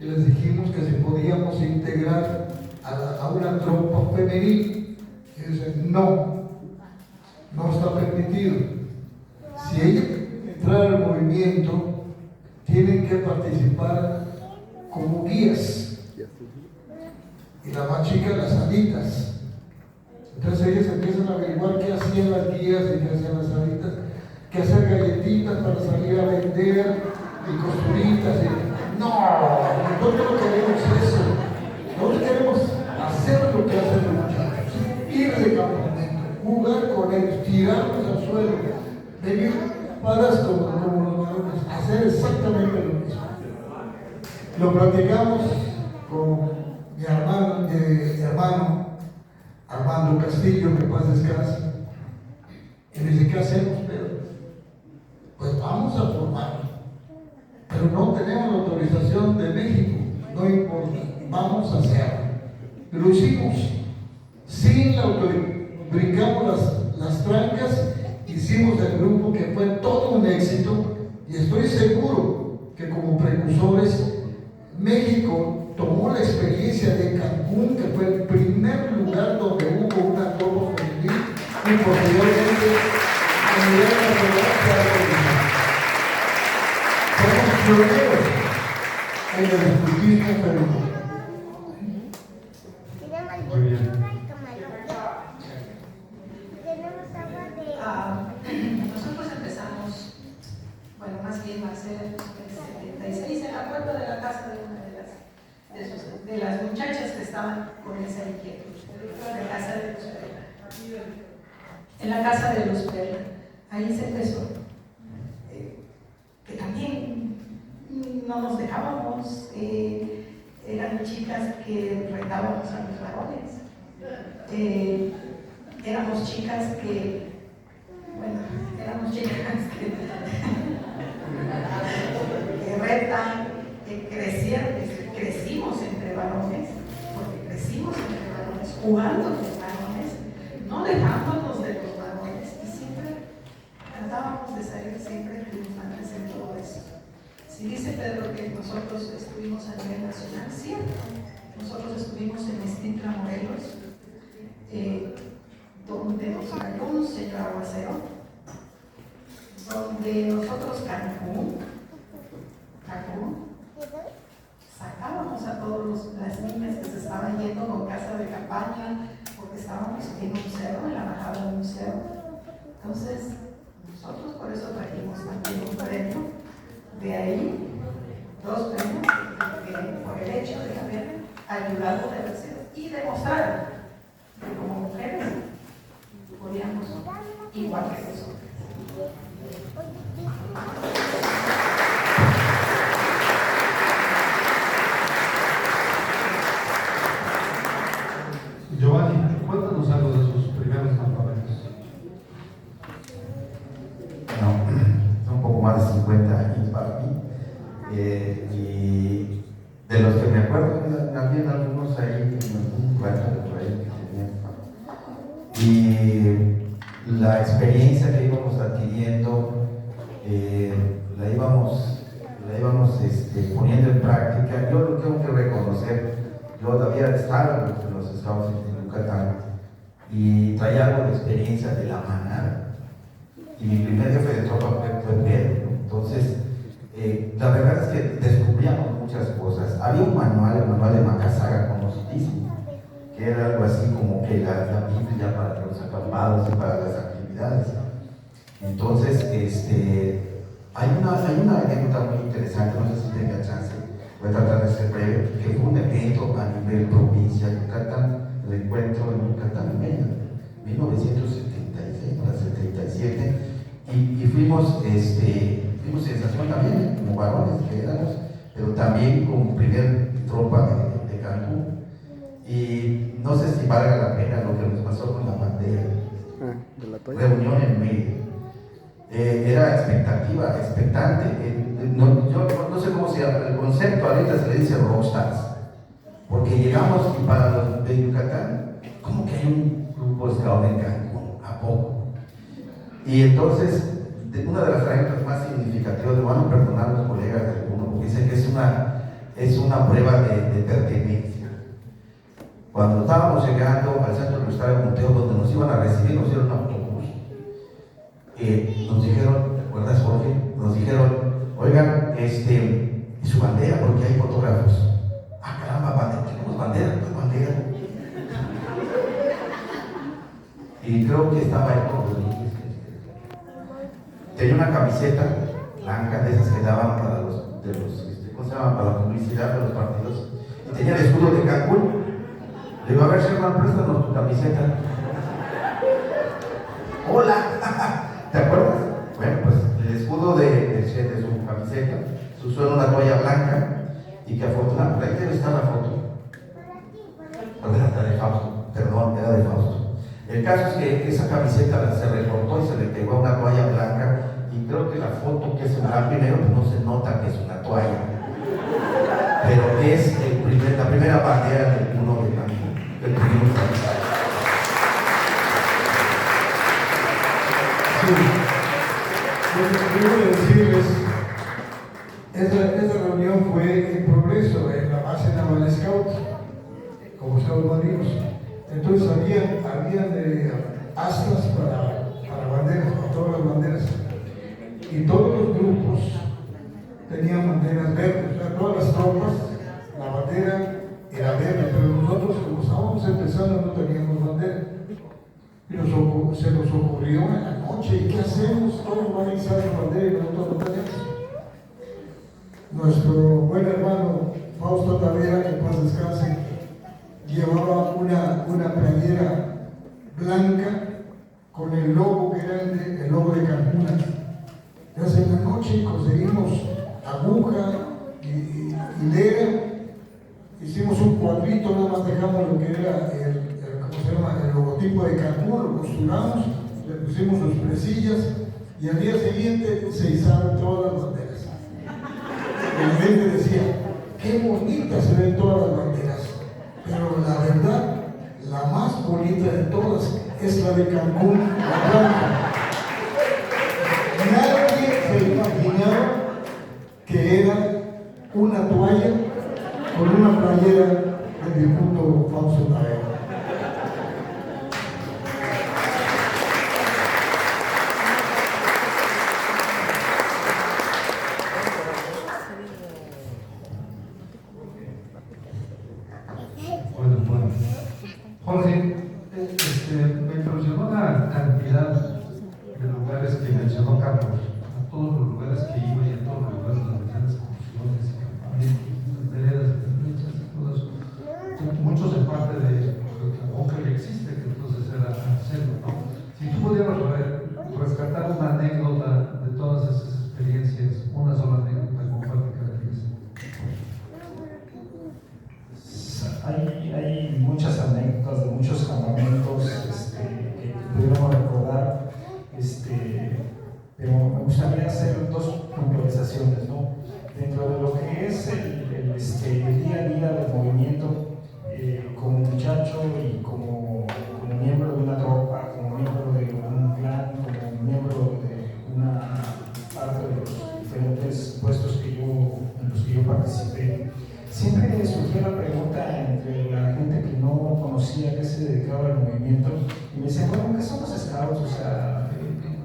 y les dijimos que si podíamos integrar a una tropa femenil. Y dicen, no está permitido. Si ellos entrar al movimiento, tienen que participar como guías. Y la más chica, las alitas. Entonces ellos empiezan a averiguar qué hacían las guías y qué hacían las alitas, qué hacer galletitas para salir a vender y costuritas. No, nosotros no queremos eso. Nosotros queremos hacer lo que hacen los muchachos, ir de campamento, jugar con ellos, tirarnos al suelo, venir paras como los varones, hacer exactamente lo mismo. Lo platicamos con mi hermano Armando Castillo, que paz descanse, y me dice, ¿qué hacemos, Pedro? Pues vamos a formar, pero no tenemos la autorización de México, no importa, vamos a hacerlo. Y lo hicimos, sin la autorización, brincamos las trancas, hicimos el grupo que fue todo un éxito, y estoy seguro que como precursores, México tomó la experiencia de Cancún, que fue el primer lugar donde hubo una tropa femenil, y posteriormente a nivel nacional se ha realizado. Somos pioneros en el escultismo femenino. Muy bien. Nosotros empezamos, bueno, más bien Marcela en el 76, en la puerta de la casa de una de las muchachas que estaban con esa inquietud, en la casa de Luz Perla. En la casa de Luz Perla, ahí se empezó. Que también no nos dejábamos, eran chicas que retábamos a los varones. Éramos chicas que, bueno, que retan, que crecimos entre varones, porque crecimos entre varones, jugando con varones, no dejándonos de los varones, y siempre tratábamos de salir siempre triunfantes en todo eso. Si dice Pedro que nosotros estuvimos a nivel nacional, cierto, nosotros estuvimos en Estintra, Morelos, donde nos cayó un señor aguacero, donde nosotros Cancún, sacábamos a todas las niñas que se estaban yendo con casa de campaña, porque estábamos en un cerro, en la bajada de un cerro. Entonces, nosotros por eso trajimos también un premio, de ahí, 2 premios, por el hecho de haber ayudado a terceros y demostrar que como mujeres podíamos igual que los hombres. Giovanni, cuéntanos algo de sus primeros campamentos. Bueno, son un poco más de 50 años para mí. Y de los que me acuerdo, también algunos ahí, en algún cuarto de por ahí que tenían. Y la experiencia que íbamos adquiriendo, la íbamos poniendo en práctica. Yo lo tengo que reconocer, yo todavía estaba en los Estados Unidos de Yucatán y traía algo de experiencia de la manada. Y mi primer jefe de tropa fue Pedro, ¿no? Entonces, la verdad es que descubríamos muchas cosas. Había un manual, el manual de Macasaga, conocidísimo, que era algo así como que la Biblia para los acampados y para las actividades. Entonces, hay una anécdota muy interesante, no sé si tenga chance, voy a tratar de ser breve, que fue un evento a nivel provincia de Yucatán, el encuentro en Yucatán, en 1976 para 77, y fuimos sensación también, como varones que éramos, pero también como primer tropa de Cancún. Y no sé si valga la pena lo que nos pasó con la bandera. Reunión en medio. Era expectativa, expectante. Yo no sé cómo se llama, el concepto ahorita se le dice rockstars, porque llegamos y para los de Yucatán, como que hay un grupo scout en Cancún, ¿a poco? Y entonces, una de las anécdotas más significativas, me van a perdonar los colegas del uno, porque dicen que es es una prueba de pertenencia. Cuando estábamos llegando al centro universitario de Monteo, donde nos iban a recibir, nos dieron un autobús, nos dijeron, ¿te acuerdas, Jorge? Nos dijeron, oigan, ¿y su bandera? Porque hay fotógrafos. Ah, caramba, bandera, ¿tenemos bandera? ¿Qué bandera? Y creo que estaba Héctor Rodríguez. Tenía una camiseta blanca de esas que daban para ¿cómo se llama? Para la publicidad de los partidos. Y tenía el escudo de Cancún. Le digo, a ver, Sherman, préstanos tu camiseta. Hola, ¿te acuerdas? Bueno, pues el escudo de su camiseta se usó en una toalla blanca y que afortunadamente, ahí debe estar la foto. Era de Fausto, perdón, era de Fausto. El caso es que esa camiseta se recortó y se le pegó a una toalla blanca, y creo que la foto que es en blanco y negro pues no se nota que es una toalla, pero es la primera bandera del mundo de Cancún que tuvimos aquí. Sí, lo que quiero decirles, esta reunión fue en Progreso, en la base naval Scout, como Estados Unidos. Entonces habían astas para banderas, para todas las banderas. Y todos los grupos tenían banderas verdes, o sea, todas las tropas, la bandera era verde, pero nosotros, como estábamos empezando, no teníamos bandera. Y se nos ocurrió en la noche, ¿y qué hacemos? Todos van a izar la bandera y nosotros no tenemos. Nuestro buen hermano Fausto Tavera, que paz descanse, llevaba una playera blanca con el logo grande, el logo de Cancún. Entonces en la noche conseguimos aguja y hilera, hicimos un cuadrito, nada más dejamos lo que era el logotipo de Cancún, lo costuramos, le pusimos sus presillas y al día siguiente se izaron todas las banderas. La gente decía, qué bonitas se ven todas las banderas, pero la verdad, la más bonita de todas es la de Cancún, la blanca. Nadie se imaginaba que era una toalla con una playera del difunto Fausto Tavera. Bueno. Jorge, me impresionó la cantidad de lugares que mencionó Carlos, a todos los lugares que iba y a todos los lugares donde hacían excursiones y campamentos, veredas, flechas y todo eso. Muchos en parte de lo que existe, que entonces era hacerlo, ¿no? Si tú pudieras rescatar una anécdota de todas esas experiencias, una sola anécdota, ¿cómo cuál te caracteriza? Hay muchas anécdotas de muchos campamentos que pudiéramos recordar, pero me gustaría hacer dos puntualizaciones, ¿no? Dentro de lo que es el día a día del movimiento, como muchacho y como miembro de una tropa, como miembro de un clan, como miembro de una parte de los diferentes puestos en los que yo participé, siempre surgió la pregunta entre la gente que no conocía a qué se dedicaba el movimiento y me decían, bueno, ¿qué son los scouts? O sea,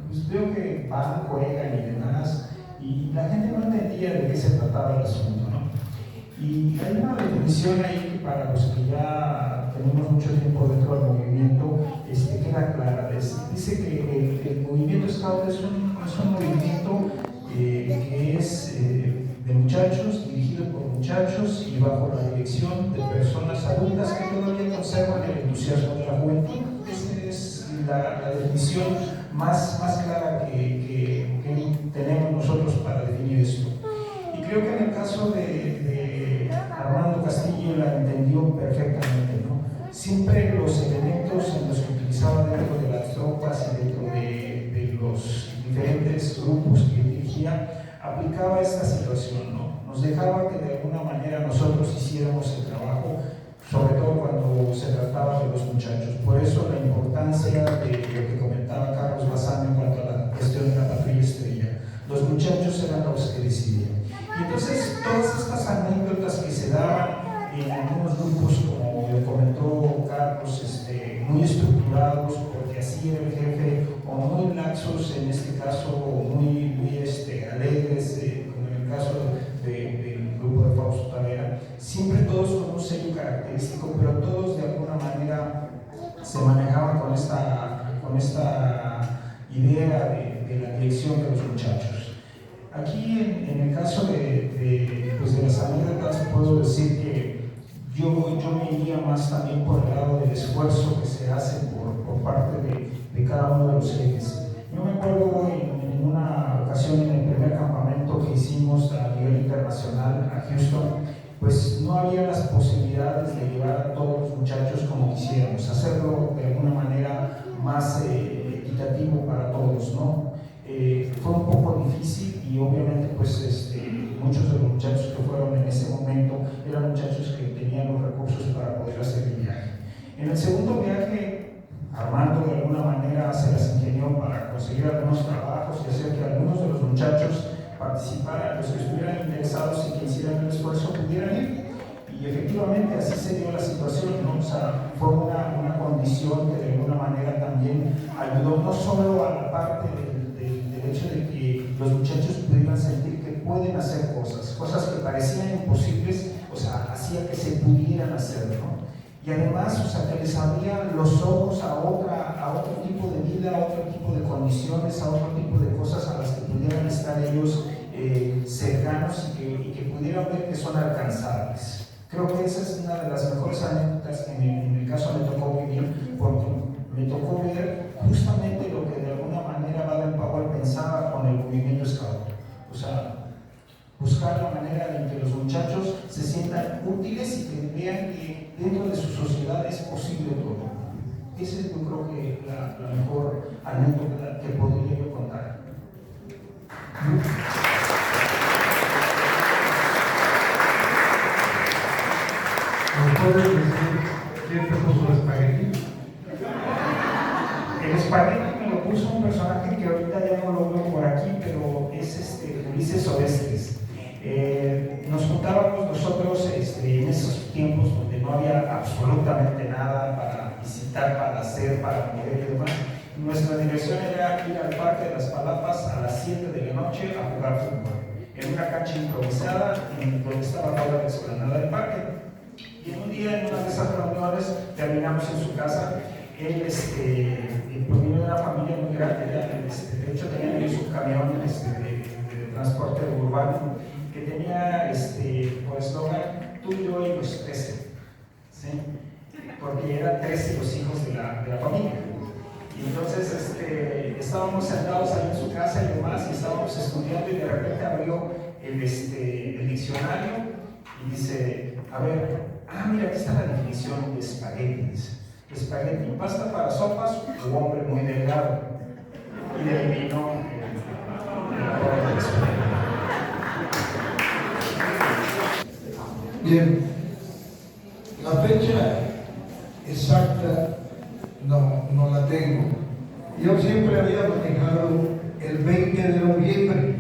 pues veo que van, juegan y demás, y la gente no entendía de qué se trataba el asunto, ¿no? Y hay una definición ahí que para los que ya tenemos mucho tiempo dentro del movimiento queda clara. Dice que el movimiento scout es un movimiento que es de muchachos, dirigido por muchachos y bajo la dirección de personas adultas que todavía conservan el entusiasmo de la juventud. Esa es la definición más clara que tenemos nosotros para definir esto. Y creo que en el caso de Armando Castillo la entendió perfectamente, ¿no? Siempre los elementos en los que utilizaba dentro de las tropas y dentro de los diferentes grupos que dirigía, aplicaba esta situación, ¿no? Nos dejaba que de alguna manera nosotros hiciéramos el trabajo, sobre todo cuando se trataba de los muchachos. Por eso la importancia de lo que comentaba Carlos Bazán en cuanto a la cuestión de la patrulla estrella. Los muchachos eran los que decidían. Y entonces todas estas anécdotas en algunos grupos, como lo comentó Carlos, muy estructurados, porque así era el jefe, o muy laxos, en este caso, muy alegres, como en el caso del grupo de Fausto Tavera, siempre todos con un sello característico, pero todos de alguna manera se manejaban con esta idea de la dirección de los muchachos. Aquí en el caso de las anécdotas puedo decir que yo me iría más también por el lado del esfuerzo que se hace por parte de cada uno de los jefes. Yo me acuerdo en una ocasión en el primer campamento que hicimos a nivel internacional a Houston, pues no había las posibilidades de llevar a todos los muchachos como quisiéramos, hacerlo de alguna manera más equitativo para todos, ¿no? Fue un poco difícil y obviamente pues muchos de los muchachos que fueron en ese momento eran muchachos que tenían los recursos para poder hacer el viaje. En el segundo viaje, Armando de alguna manera se las ingenió para conseguir algunos trabajos y hacer que algunos de los muchachos participaran, los que estuvieran interesados y que hicieran el esfuerzo pudieran ir. Y efectivamente así se dio la situación, ¿no? O sea, fue una condición que de alguna manera también ayudó no solo a la parte del hecho de que los muchachos pudieran sentir que pueden hacer cosas que parecían imposibles, o sea, hacía que se pudieran hacer, ¿no? Y además, o sea, que les abría los ojos a otro tipo de vida, a otro tipo de condiciones, a otro tipo de cosas a las que pudieran estar ellos cercanos y que pudieran ver que son alcanzables. Creo que esa es una de las mejores anécdotas que en el caso me tocó vivir, porque me tocó ver justamente lo que de alguna manera Baden-Powell pensaba con el movimiento Scout. O sea, buscar la manera en que los muchachos se sientan útiles y que vean que dentro de su sociedad es posible todo. Esa es, yo creo que la mejor anécdota que podría yo contar. ¿Nos puedes decir quién te puso el espagueti? El espagueti me lo puso un personaje que ahorita ya no lo veo por aquí, pero es Ulises Orestes. Nos juntábamos nosotros en esos tiempos donde no había absolutamente nada para visitar, para hacer, para mover y demás. Nuestra diversión era ir al Parque de las Palapas a las 7 de la noche a jugar fútbol, en una cancha improvisada donde estaba toda la explanada del parque. Y en un día, en una de esas reuniones, terminamos en su casa. Él proviene de una familia muy grande, de hecho tenían ellos un camión de transporte urbano que tenía por eslogan tú, yo y los 13, ¿sí? Porque eran 13 los hijos de la familia. Y entonces estábamos sentados ahí en su casa y demás, y estábamos estudiando, y de repente abrió el diccionario y dice, a ver, mira, aquí está la definición de espagueti. Dice, espagueti, pasta para sopas o hombre muy delgado. Y de ahí vino el apodo del espagueti. Bien, la fecha exacta no la tengo. Yo siempre había manejado el 20 de noviembre,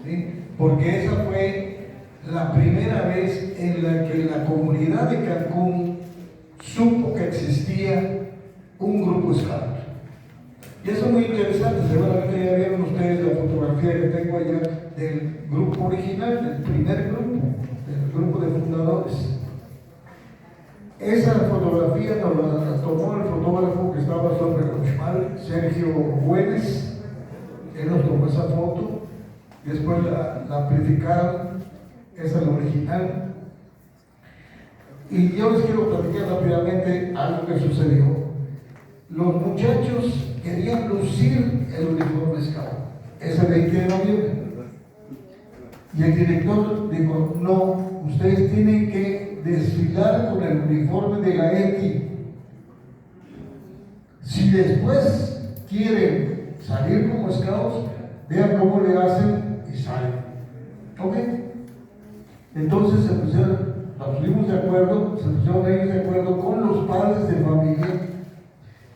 ¿sí? Porque esa fue la primera vez en la que la comunidad de Cancún supo que existía un grupo scout. Y eso es muy interesante, seguramente ya vieron ustedes la fotografía que tengo allá del grupo original, del primer grupo, del grupo de fundadores. Esa fotografía nos la tomó el fotógrafo que estaba sobre Rochmal, Sergio Güemes. Él nos tomó esa foto, después la amplificaron, esa es la original. Y yo les quiero platicar rápidamente algo que sucedió. Los muchachos querían lucir el uniforme scout ese 20 de noviembre. Y el director dijo, no, ustedes tienen que desfilar con el uniforme de la ETI. Si después quieren salir como scouts, vean cómo le hacen y salen. ¿Ok? Entonces se pusieron, nos pusimos de acuerdo, se pusieron ellos de acuerdo con los padres de familia.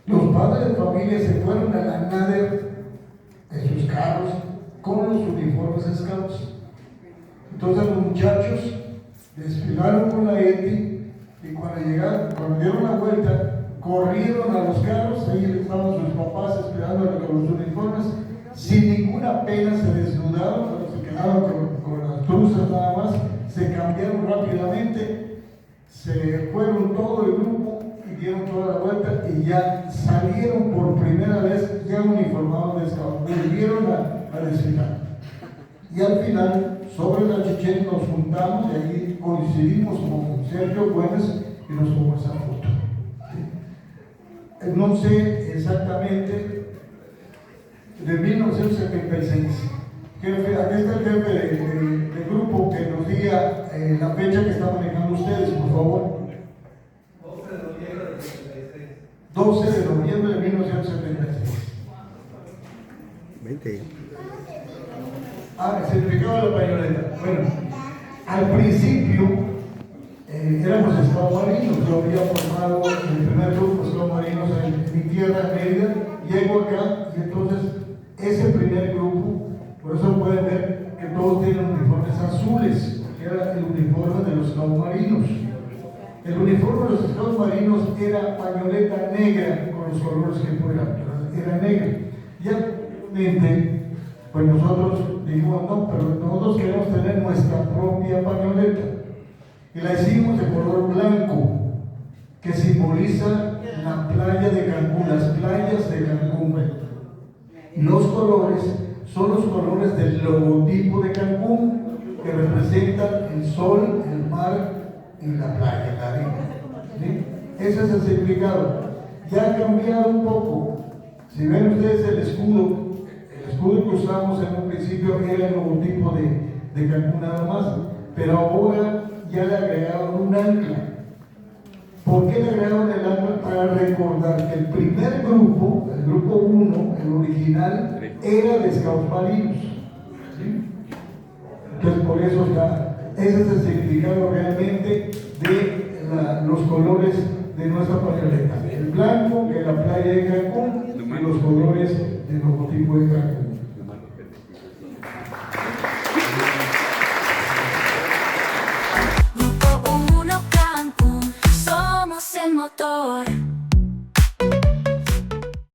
Los padres de familia se fueron a la NADER en sus carros con los uniformes scouts. Entonces los muchachos desfilaron con la ETI y cuando llegaron, cuando dieron la vuelta, corrieron a los carros, ahí estaban sus papás esperando con los uniformes, sin ninguna pena se desnudaron, se quedaron con las truzas nada más, se cambiaron rápidamente, se fueron todo el grupo y dieron toda la vuelta y ya salieron por primera vez ya uniformados de Scout, volvieron a desfilar. Y al final, sobre la Chichén nos juntamos y ahí coincidimos con Sergio Güemes y nos tomamos esa foto. ¿Sí? No sé exactamente, de 1976. Jefe, aquí está el jefe del grupo que nos diga la fecha que están manejando ustedes, por favor. 12 de noviembre de 1976. 20. Se explicaba la pañoleta. Bueno, al principio éramos Scout Marinos. Yo había formado el primer grupo Scout Marinos en mi tierra, Mérida. Llego acá y entonces ese primer grupo, por eso pueden ver que todos tienen uniformes azules, que era el uniforme de los Scout Marinos. El uniforme de los Scout Marinos era pañoleta negra con los colores que fueran, era negra. Y actualmente, pues nosotros dijimos, no, pero nosotros queremos tener nuestra propia pañoleta. Y la hicimos de color blanco, que simboliza la playa de Cancún, las playas de Cancún. Y los colores son los colores del logotipo de Cancún, que representan el sol, el mar y la playa, la arena. ¿Sí? Ese es el significado. Ya ha cambiado un poco. Si ven ustedes el escudo que usamos en un principio era el logotipo de Cancún nada más, pero ahora ya le agregaron un ancla. ¿Por qué le agregaron el ancla? Para recordar que el primer grupo, el grupo 1, el original, era de Scouts Marinos. ¿Sí? Entonces por eso ese es el significado realmente de los colores de nuestra pañoleta. El blanco, que es la playa de Cancún, y los colores del logotipo de Cancún.